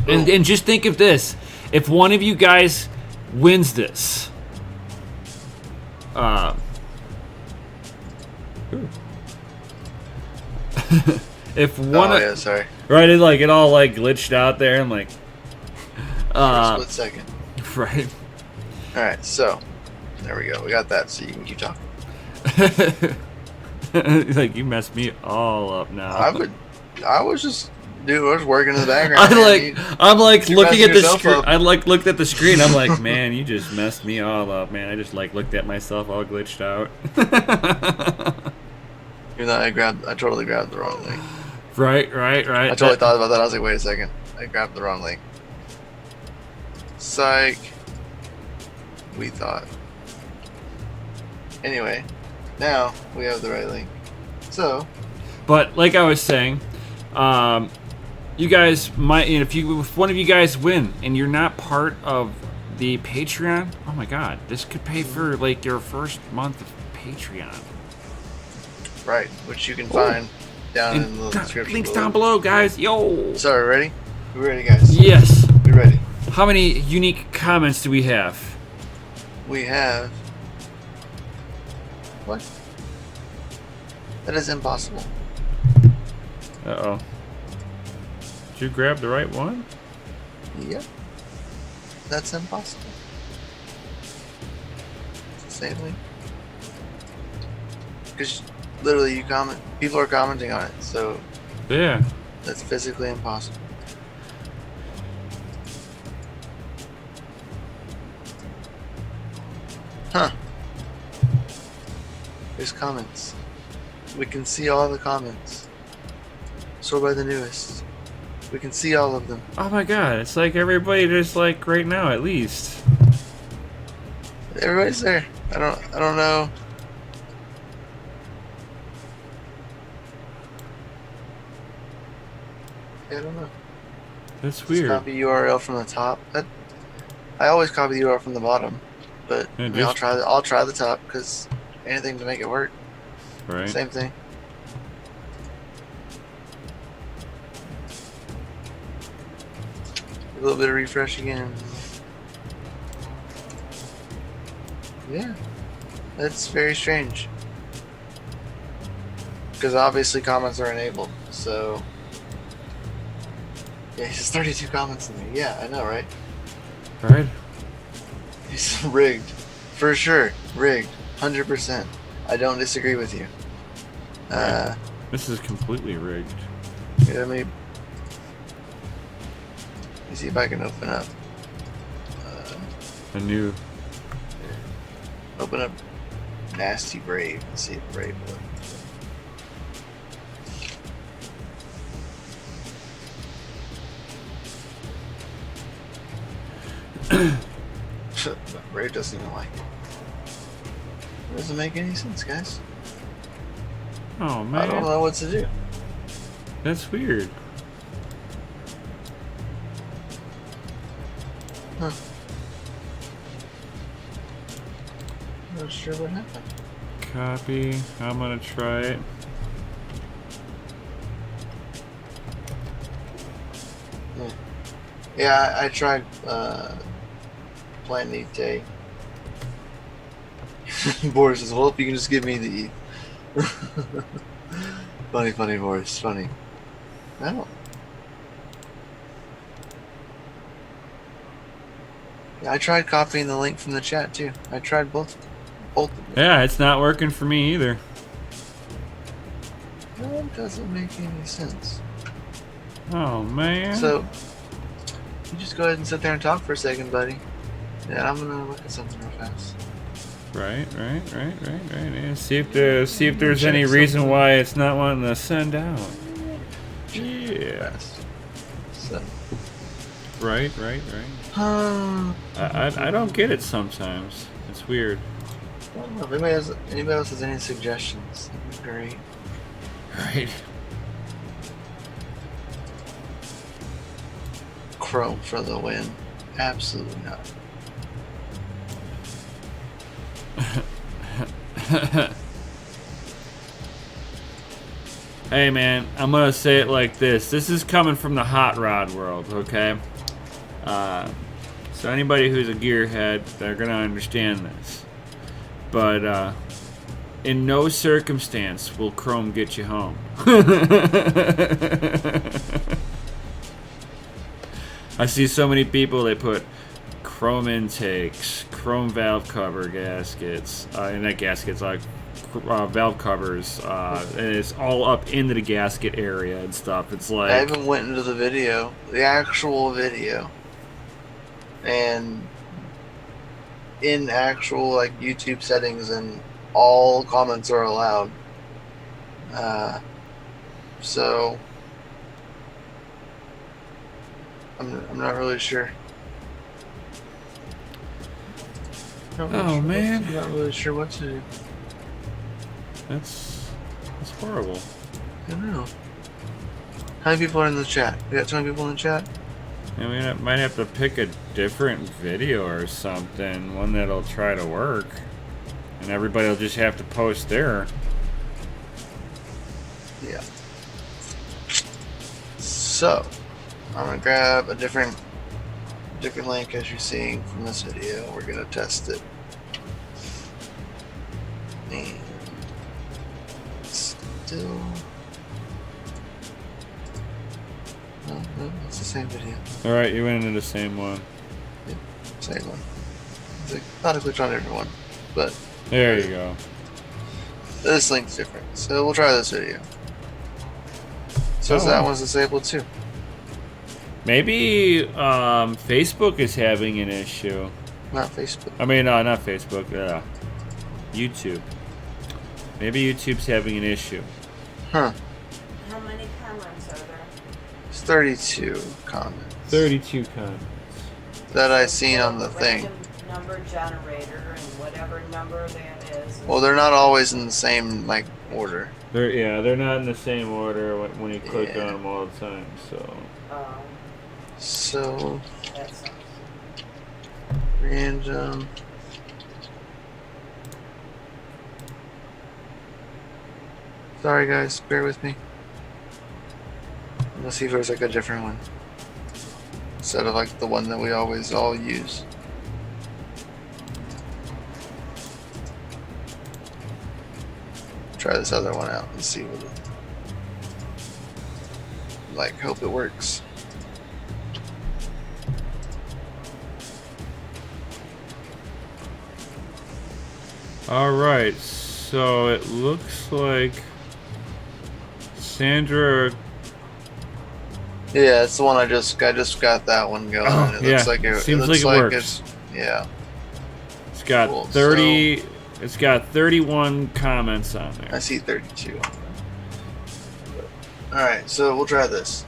And just think of this. If one of you guys wins this... if one... yeah, sorry. Right, it all glitched out there and for a split second. Right. Alright, so there we go. We got that, so you can keep talking. You messed me all up now. I was working in the background. I'm looking at the screen. I looked at the screen. I'm like, man, you just messed me all up, man. I just looked at myself all glitched out. Even though I totally grabbed the wrong link. Right. I totally thought about that. I was like, wait a second. I grabbed the wrong link. Psych. We thought. Anyway, now we have the right link. So. But like I was saying, you guys might, if one of you guys win and you're not part of the Patreon, oh my God, this could pay for your first month of Patreon. Right, which you can find down in the description. Links down below, guys. Yo. So, ready? We ready, guys? Yes. We ready? How many unique comments do we have? We have What? That is impossible. Uh-oh. Did you grab the right one? Yep. That's impossible. It's the same link. Because literally you comment, people are commenting on it, so Yeah. that's physically impossible. Huh. There's comments. We can see all the comments. Sort by the newest. We can see all of them. Oh my god, it's like everybody just like right now at least. Everybody's there. I don't know. I don't know. That's Just weird. copy URL from the top. I always copy the URL from the bottom, but Yeah, I mean, I'll just- try the top because anything to make it work. Right. Same thing. A little bit of refresh again. Yeah, that's very strange. Because obviously comments are enabled, so yeah, he says 32 comments in there. Yeah, I know, right? Right? He's rigged, for sure, rigged, 100%. I don't disagree with you. This is completely rigged. Let me see if I can open up. A new. Open up Nasty Brave and see if Brave will. Brave doesn't even like it. It doesn't make any sense, guys. Oh I don't man, know what to do. that's weird. Huh. Not sure what happened. Copy. I'm gonna try it. Yeah, I tried playing ETH. Boris says, well, if you can just give me the ETH. Funny, Boris. Funny. I don't. Yeah, I tried copying the link from the chat too. I tried both of them. Yeah, it's not working for me either. That doesn't make any sense. Oh man. So, you just go ahead and sit there and talk for a second, buddy. Yeah, I'm gonna look at something real fast. Right. Yeah, see if there's any reason why it's not wanting to send out. Yeah. Fast. So. Right. I don't get it sometimes. It's weird. I don't know if anybody else has any suggestions, that'd be great. Right. Chrome for the win. Absolutely not. Hey man, I'm gonna say it like this. This is coming from the hot rod world, okay? So anybody who's a gearhead, they're gonna understand this. But in no circumstance will Chrome get you home. I see so many people, they put chrome intakes, chrome valve cover gaskets, and that gasket's like valve covers, and it's all up into the gasket area and stuff. It's like, I even went into the video, the actual video, and in actual like YouTube settings, and all comments are allowed. So I'm not really sure. Oh, man. I'm not really sure what to do. that's horrible. I don't know. How many people are in the chat? We got 20 people in the chat? I mean, I might have to pick a different video or something, one that'll try to work, and everybody will just have to post there. Yeah. So, I'm gonna grab a different link as you're seeing from this video. We're gonna test it. And still. No, it's the same video. All right, you went into the same one. Yep, same one. It's like, not a glitch on everyone, but There you go. this link's different. So we'll try this video. So Oh. that one's disabled too. Maybe Facebook is having an issue. Not Facebook. I mean, not Facebook. YouTube. Maybe YouTube's having an issue. Huh. How many comments are there? It's 32 comments 32 comments. that I seen on the Random thing. number generator and whatever number that is. Well, they're not always in the same like order. They're not in the same order when you click Yeah. on them all the time. So. So That's random. Sorry guys, bear with me. Let's see if there's like a different one instead of like the one that we always all use. Try this other one out and see what it like. Hope it works. All right. So it looks like Sandra. Yeah, it's the one I just got that one going. Oh, It looks yeah. like it Seems looks like it works. it's yeah. It's got Cool, 30. It's got 31 comments on I there. see 32 on there. Alright, so we'll try this.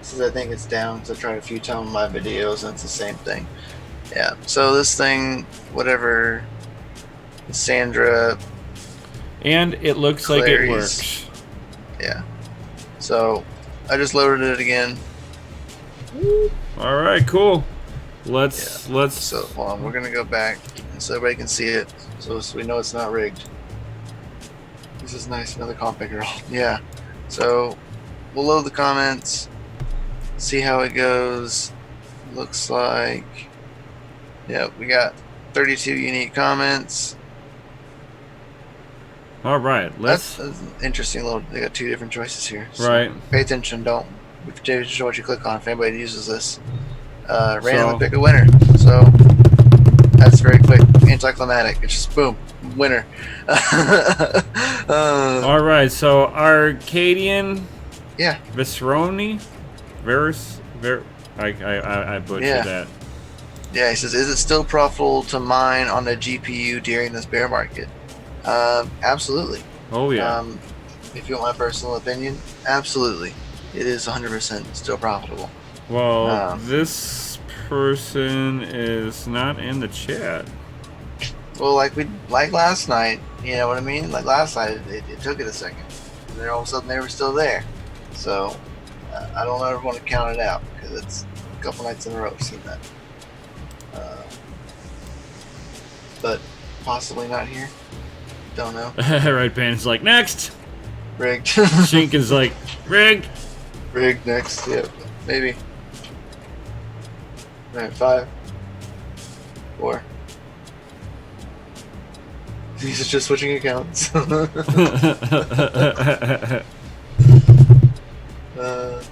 Since I think it's down, so I tried a few times on my videos and it's the same thing. Yeah, so this thing, whatever, Sandra, And it looks like it Clary's. works. yeah. So I just loaded it again. All right, cool. Let's. So hold on, we're gonna go back so everybody can see it, so we know it's not rigged. This is nice, another comp picker. Yeah. So we'll load the comments, see how it goes. Looks like, yeah, we got 32 unique comments. All right, let's. That's an interesting little. They got two different choices here. So Right. pay attention. Don't pay attention to what you click on. If anybody uses this, randomly So- pick a winner. So that's very quick, anticlimactic. It's just boom, winner. All right, so Arcadian. Yeah. Visroni, I butchered Yeah. that. Yeah, he says, is it still profitable to mine on a GPU during this bear market? Absolutely. Oh yeah. If you want my personal opinion, absolutely. It is 100% still profitable. Well, this person is not in the chat. Well, like last night, you know what I mean? Like last night, it took it a second. And then all of a sudden they were still there. So, I don't ever want to count it out, because it's a couple nights in a row I've seen that. But possibly not here. Don't know. Right, Band's like next. Rigged. Shink is like rigged. Rigged next. Yep. Maybe. Alright, 5. 4. He's just switching accounts.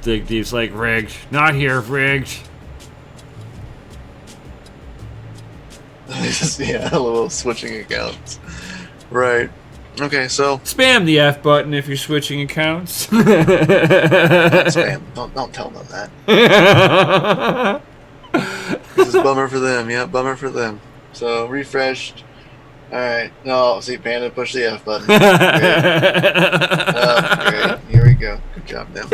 Dig Deep's like rigged. Not here, rigged. Yeah, a little switching accounts. Right. Okay, so Spam the F button if you're switching accounts. spam. Don't tell them that. This is bummer for them. Yeah, bummer for them. So refreshed. All right. No, see, Panda pushed the F button. Great. Great. Here we go. Good job, them.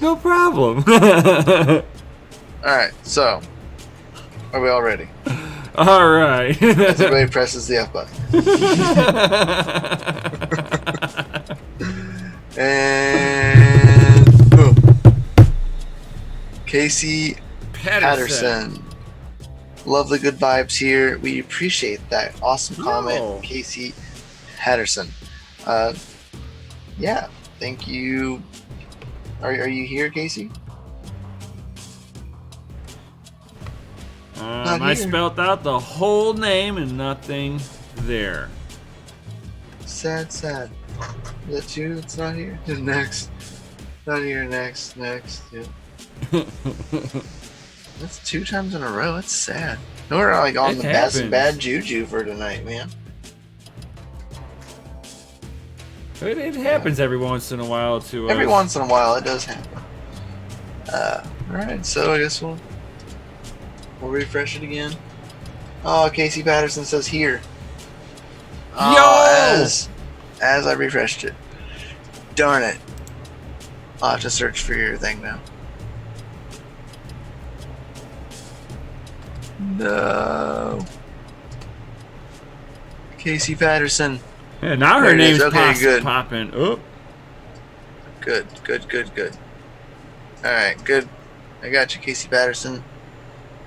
No problem. All right. So, are we all ready? All right. Everybody presses the F button. And boom. Casey Patterson. Love the good vibes here. We appreciate that awesome comment, Casey Patterson. Yeah, thank you. Are you here, Casey? I spelled out the whole name and nothing there. Sad, sad. Is that you that's not here? Next. Not here, next. Yeah. That's 2 times in a row. That's sad. We're like on the bad juju for tonight, man. It happens every once in a while to Every once in a while, it does happen. Alright, so I guess we'll refresh it again. Oh, Casey Patterson says here. Yo! As I refreshed it. Darn it. I'll have to search for your thing now. No. Casey Patterson. Yeah, now her name's good. popping. Oh. Good. Alright, good. I got you, Casey Patterson.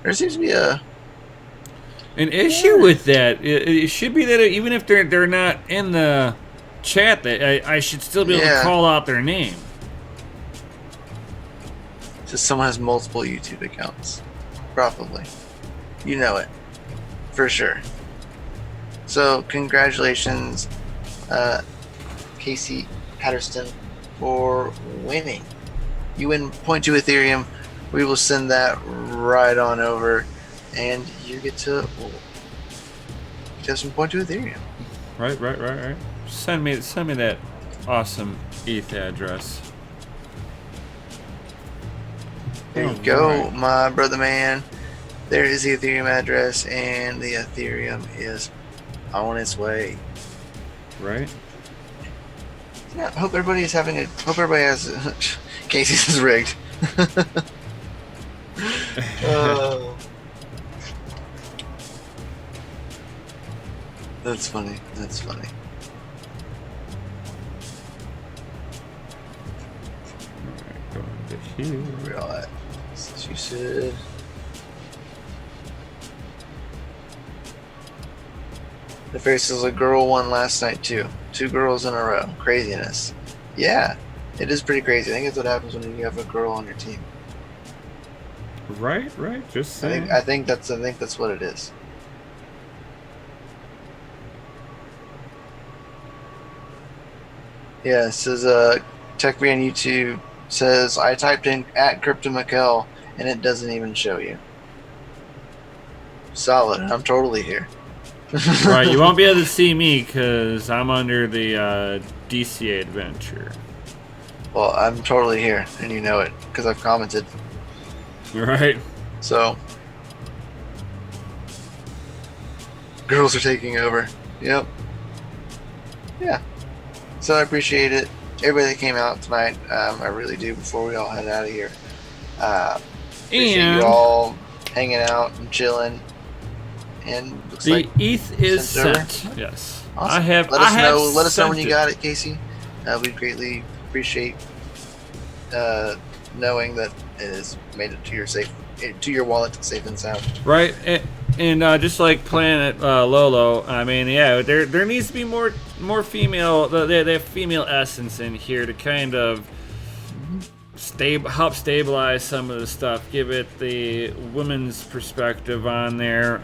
There seems to be an issue with that. It should be that even if they're not in the chat, that I should still be able to call out their name. Just someone has multiple YouTube accounts. Probably. You know it. For sure. So, congratulations, Casey Patterson, for winning. You win 0.2 Ethereum. We will send that right on over, and you get to have some 0.2 Ethereum. Right. Send me that awesome ETH address. There you go, my brother man. There is the Ethereum address, and the Ethereum is on its way. Right. Yeah, hope everybody is having a. Hope everybody has. Casey's is rigged. That's funny. Alright, going to here. Where we all at? She said. The face is a girl won last night too. 2 girls in a row. Craziness. Yeah, it is pretty crazy. I think it's what happens when you have a girl on your team. Right. Just saying. I think that's what it is. Yeah, it says TechBee on YouTube says I typed in @CryptoMikel and it doesn't even show you. Solid. I'm totally here. Right, you won't be able to see me because I'm under the DCA adventure. Well, I'm totally here, and you know it because I've commented. Right. So, girls are taking over. Yep. Yeah. So I appreciate it. Everybody that came out tonight, I really do. Before we all head out of here, appreciate you all hanging out and chilling. And looks the like ETH is sent sent. Yes. Awesome. Let us know when you got it, Casey. We greatly appreciate knowing that it has made it to your wallet safe and sound. Right, and just like Planet Lolo, I mean, yeah, there needs to be more female. They have female essence in here to kind of help stabilize some of the stuff, give it the women's perspective on there,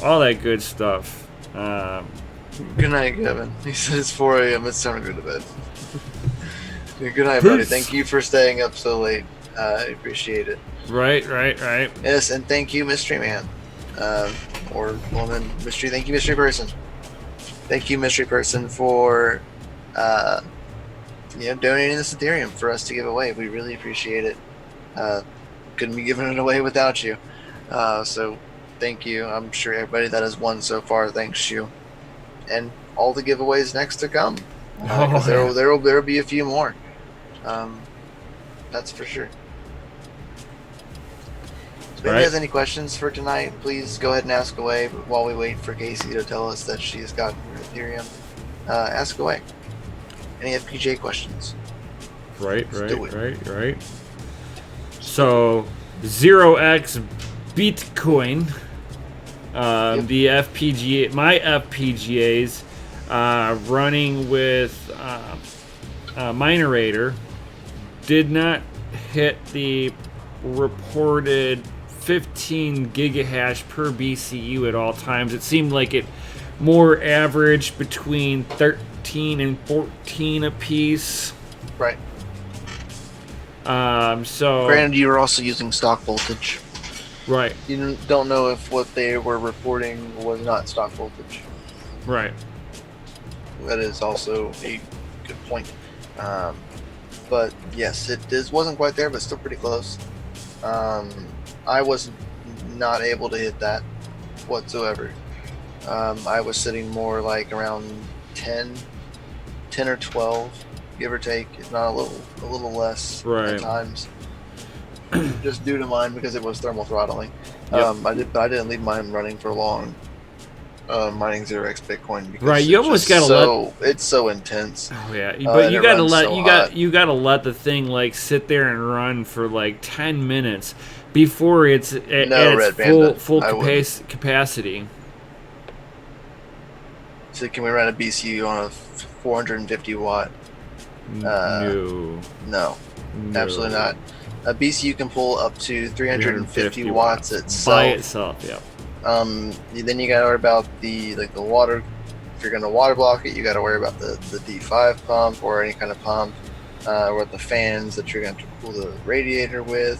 all that good stuff. Good night, Kevin. He said it's 4 a.m. It's time to go to bed. Good night, buddy. Thank you for staying up so late. I appreciate it. Right. Yes, and thank you, Mystery Man. Or woman. Mystery. Thank you, Mystery Person. Thank you, Mystery Person, for donating this Ethereum for us to give away. We really appreciate it. Couldn't be giving it away without you. So thank you. I'm sure everybody that has won so far thanks you. And all the giveaways next to come. There'll be a few more. That's for sure. So if anybody has any questions for tonight, please go ahead and ask away. But while we wait for Casey to tell us that she's gotten her Ethereum, ask away. Any FPGA questions? Right. So 0x Bitcoin, the FPGA, my FPGAs, running with Minerator, did not hit the reported 15 gigahash per BCU at all times. It seemed like it more averaged between 13 and 14 a piece. Right. So Granted, you were also using stock voltage. right, You don't know if what they were reporting was not stock voltage. right. That is also a good point. But yes, wasn't quite there, but still pretty close. I was not able to hit that whatsoever. I was sitting more like around 10 or 12, give or take, if not a little less Right. at times. Just due to mine because it was thermal throttling. Yep. I didn't leave mine running for long. Mining 0x Bitcoin because Right, you almost gotta it's so intense. Oh yeah, but and you it gotta runs let so you hot. gotta let the thing like sit there and run for like 10 minutes before it's at its Red Panda, full I wouldn't. capacity. So can we run a BCU on a 450 watt? No, No, absolutely not. A BCU can pull up to 350 watts by itself. itself. Yeah. Then you gotta worry about the water. If you're gonna water block it, you gotta worry about the D5 pump or any kind of pump, or the fans that you're going to cool the radiator with.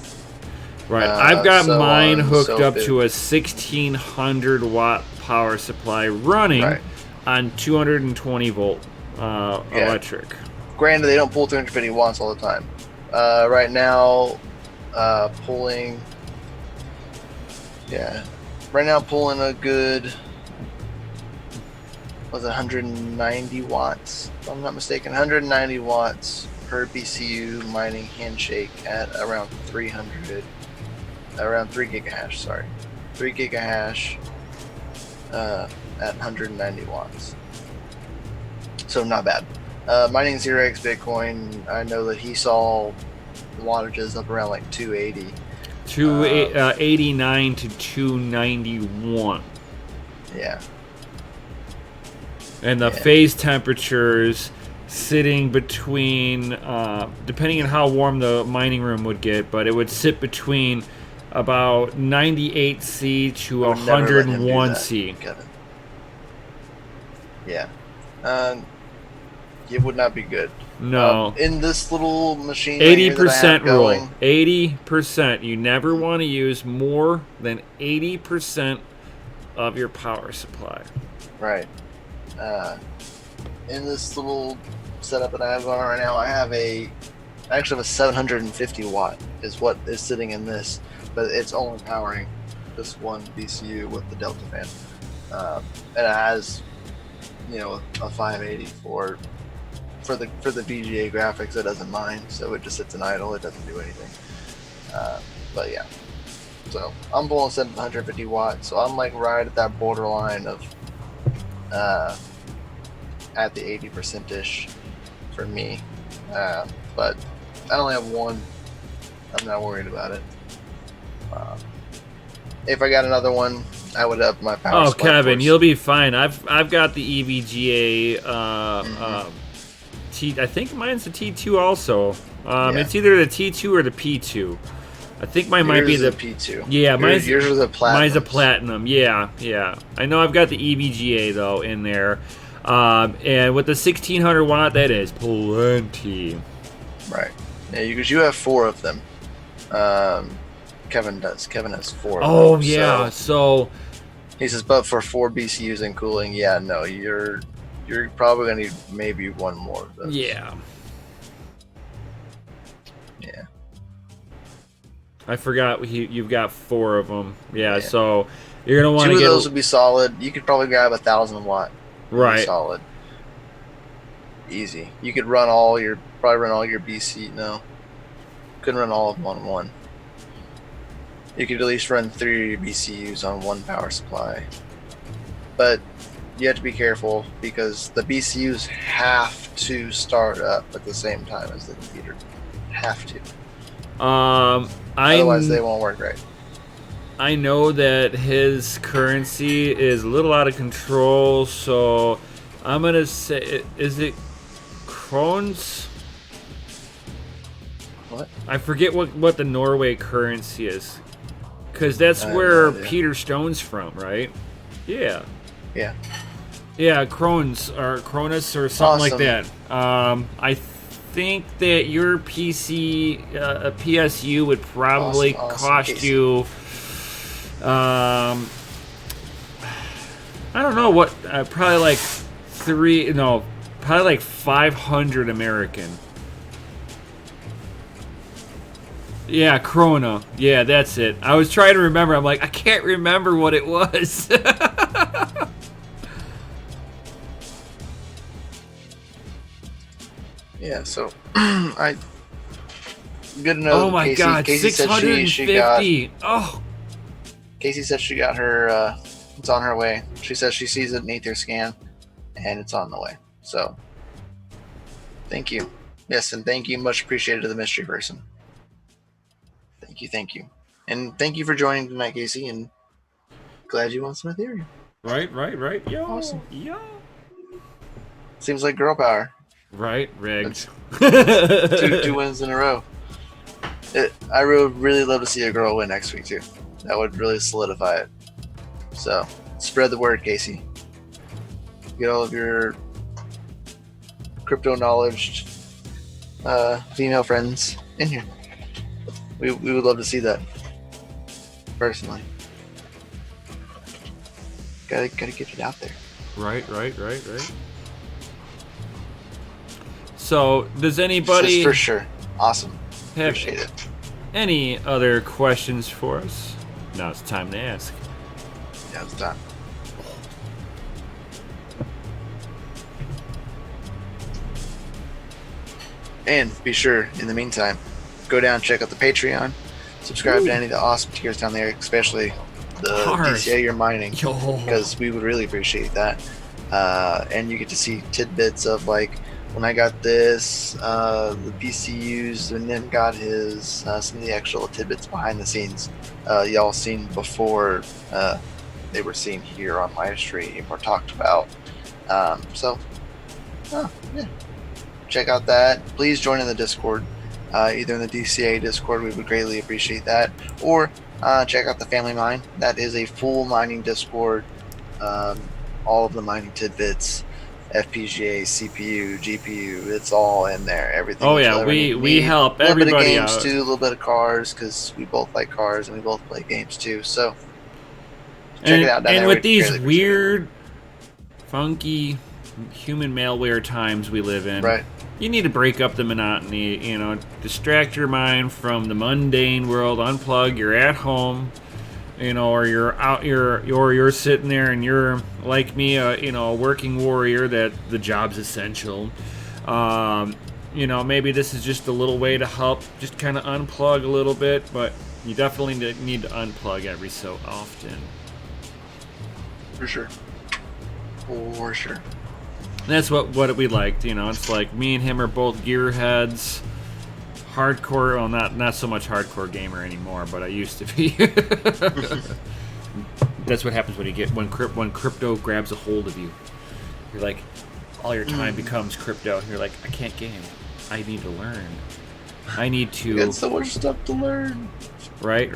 Right. I've got so mine on, hooked so up forth. to a 1600 watt power supply running Right. on 220 volt electric. Granted, they don't pull 350 watts all the time. Right now, pulling. Yeah. Right now, pulling a good. Was it 190 watts? If I'm not mistaken, 190 watts per BCU mining handshake at around 300. Around 3 gigahash, sorry. 3 gigahash at 190 watts. So not bad. Mining 0x Bitcoin, I know that he saw wattages up around like 280. 89 to 291. Yeah. And the phase temperatures sitting between, depending on how warm the mining room would get, but it would sit between about 98 C to I would never let him do 101 that, C. Kevin. Yeah. It would not be good. No. In this little machine right here that I 80% have rule. going, 80%. You never want to use more than 80% of your power supply. right. In this little setup that I have going on right now, I actually have a 750 watt is what is sitting in this, but it's only powering this one BCU with the Delta fan, and it has, a 580 for the VGA graphics. It doesn't mind, so it just sits in idle. It doesn't do anything. But yeah, so I'm pulling 750 watts, so I'm like right at that borderline of at the 80%ish for me. But I only have one. I'm not worried about it. If I got another one, I would up my power. Oh, supply, Kevin, of course. you'll be fine. I've got the EVGA. I think mine's the T2 also. Yeah. It's either the T2 or the P2. I think mine might be Yours the is a P2. Yeah, yours is a platinum. Mine's a platinum. Yeah. I know I've got the EVGA though in there, and with the 1600 watt, that is plenty. Right. Yeah, because you have 4 of them. Kevin does. Kevin has 4 of Oh them. yeah. So He says, but for 4 BCUs and cooling, yeah, no, you're probably gonna need maybe one more of those. yeah. Yeah. I forgot you've got 4 of them. Yeah. Yeah. So you're gonna want 2 to of get those would be solid. You could probably grab 1,000 watt. right. Solid. Easy. You could run all your BC. No, couldn't run all of them on one. You could at least run 3 BCUs on one power supply. But you have to be careful because the BCUs have to start up at the same time as the computer. Have to. Otherwise, they won't work right. I know that his currency is a little out of control, so I'm gonna say, is it Krones? What? I forget what the Norway currency is, Because that's I have where no idea. Peter Stone's from, right? Yeah. Yeah. Yeah, Cronus or something like Awesome. that. I think that your PC, PSU would probably Awesome, cost Casey. you. I don't know what. Probably like probably like 500 American. Yeah, Krona. Yeah, that's it. I was trying to remember. I'm like, I can't remember what it was. Yeah, so good to know. Oh my Casey, god, Casey said she got. 650. Oh, Casey said she got her. It's on her way. She says she sees it in Etherscan, and it's on the way. So, thank you. Yes, and thank you. Much appreciated to the mystery person. Thank you, and thank you for joining tonight, Casey. And glad you won some Ethereum. right. Yo, Awesome. yo. Seems like girl power. Right, rigged. Two wins in a row. I would really love to see a girl win next week too. That would really solidify it. So spread the word, Casey. Get all of your crypto knowledge female friends in here. We would love to see that. Personally. Gotta get it out there. Right. So, does anybody For sure. Awesome. have Appreciate it. any other questions for us? Now it's time to ask. Yeah, it's done. And be sure, in the meantime, go down, check out the Patreon, subscribe to any of the awesome tiers down there, especially the Cars. DCA you're mining, Yo. because we would really appreciate that. And you get to see tidbits of like when I got this, the PCUs, and then got his, some of the actual tidbits behind the scenes. Y'all seen before they were seen here on LiveStream or talked about. Yeah. Check out that. Please join in the Discord, either in the DCA Discord. We would greatly appreciate that, or check out the Family Mine. That is a full mining Discord. All of the mining tidbits, FPGA, CPU, GPU, it's all in there. Everything. Oh that yeah, you'll ever we need. help A little bit of everybody games out. too, a little bit of cars, because we both like cars and we both play games too. So check it out down and there. with We'd these greatly appreciate it. weird, funky human malware times we live in, Right. you need to break up the monotony. You know, distract your mind from the mundane world. Unplug. You're at home. You know, or you're out. You're sitting there, and you're like me, a working warrior that the job's essential. You know, maybe this is just a little way to help, just kind of unplug a little bit, but you definitely need to unplug every so often. For sure. For sure. That's what we liked. You know, it's like me and him are both gearheads. Hardcore, well, not so much hardcore gamer anymore, but I used to be. That's what happens when crypto grabs a hold of you. You're like, all your time becomes crypto. You're like, I can't game. I need to learn. I need to. You got so much stuff to learn. Right.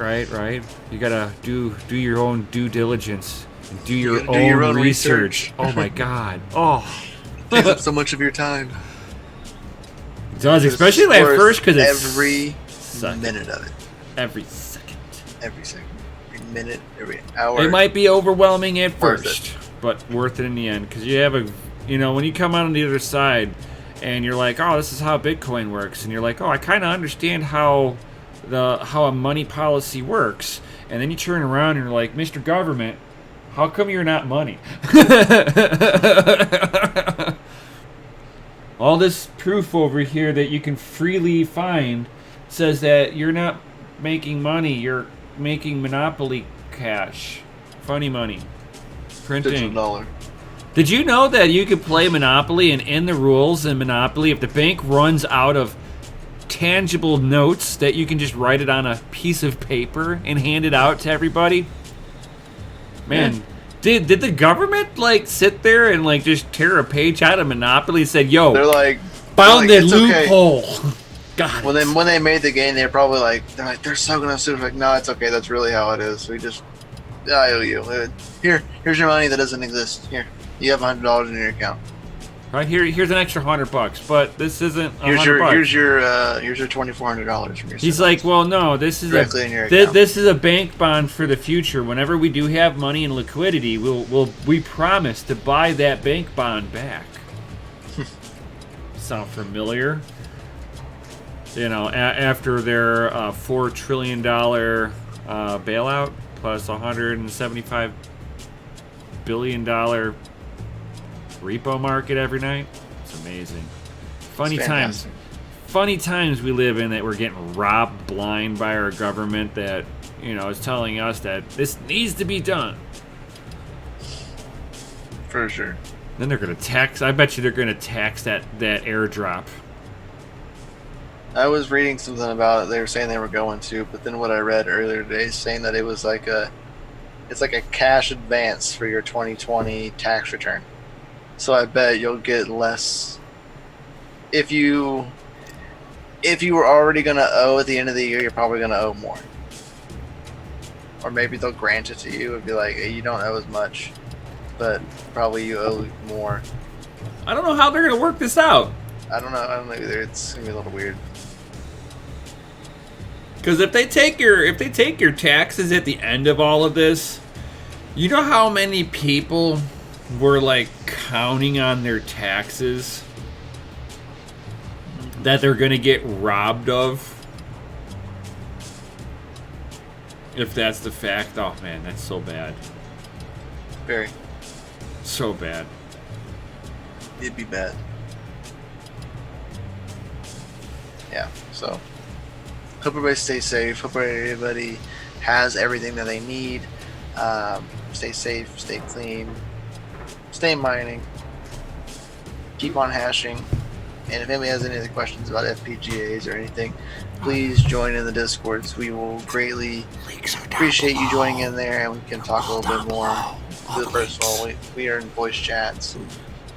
You gotta do your own due diligence and do your gotta do your own research. research. Oh my god. Oh. Takes up so much of your time. It does, especially at Worth first, because it's every sucking. minute of it. Every second. Every second. Every minute. Every hour. It might be overwhelming at Worth first, but worth it in the end, because you have when you come out on the other side, and you're like, oh, this is how Bitcoin works, and you're like, oh, I kind of understand how a money policy works, and then you turn around and you're like, Mr. Government, how come you're not money? All this proof over here that you can freely find says that you're not making money, you're making monopoly cash. Funny money. Printing. Digital dollar. Did you know that you could play Monopoly, and in the rules in Monopoly, if the bank runs out of tangible notes, that you can just write it on a piece of paper and hand it out to everybody? Man, did the government sit there and just tear a page out of Monopoly and said, "Yo, They're like, found the "It's okay." loophole. Got When it. they made the game, they're probably like they're so gonna sue. Like, no, it's okay. That's really how it is. I owe you. Here's your money that doesn't exist. Here, you have $100 in your account. Right here, here's an extra $100, but this isn't Here's $100. Here's your $2,400 from your. He's like, well, no, this is Directly in your account. this is a bank bond for the future. Whenever we do have money and liquidity, we promise to buy that bank bond back. Sound familiar? You know, after their $4 trillion bailout plus $175 billion repo market every night. It's amazing. Funny times we live in that we're getting robbed blind by our government that, you know, is telling us that this needs to be done. For sure. Then they're gonna tax. I bet you they're gonna tax that airdrop. I was reading something about it. They were saying they were going to, but then what I read earlier today is saying that it was like it's like a cash advance for your 2020 tax return. So I bet you'll get less if you were already gonna owe at the end of the year. You're probably gonna owe more, or maybe they'll grant it to you and be like, hey, you don't owe as much, but probably you owe more. I don't know how they're gonna work this out. I don't know either. It's gonna be a little weird. Because if they take your taxes at the end of all of this, you know how many people were like counting on their taxes that they're gonna get robbed of? If that's the fact, oh man, that's so bad. Very. So bad. It'd be bad. Yeah, so hope everybody stays safe. Hope everybody has everything that they need. Stay safe, stay clean, stay mining, keep on hashing. And if anybody has any other questions about FPGAs or anything, please join in the Discords. We will greatly appreciate you joining in there, and we can talk a little bit more to the personal. We are in voice chats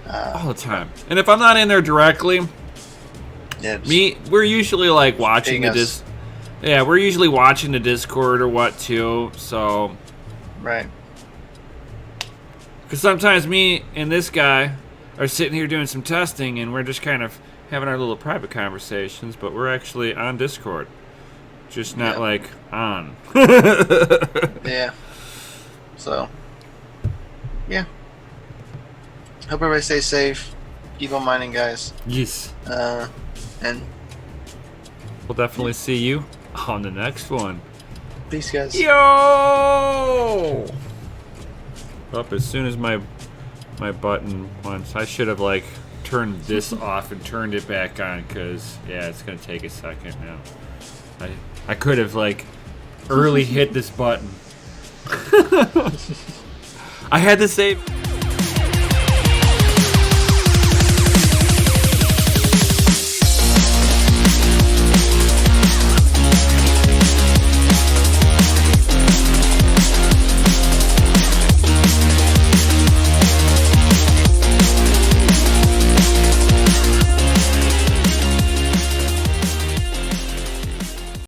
All the time. And if I'm not in there directly, yeah, we're usually like watching ping the us. we're usually watching the Discord or what too. So, Right. because sometimes me and this guy are sitting here doing some testing, and we're just kind of having our little private conversations, but we're actually on Discord, just not like on. Yeah. So, yeah. Hope everybody stays safe. Keep on mining, guys. Yes. And We'll definitely see you on the next one. peace, guys. Yo! Up as soon as my button once. I should have like turned this off and turned it back on, because yeah, it's gonna take a second now. I could have like early hit this button. I had to save.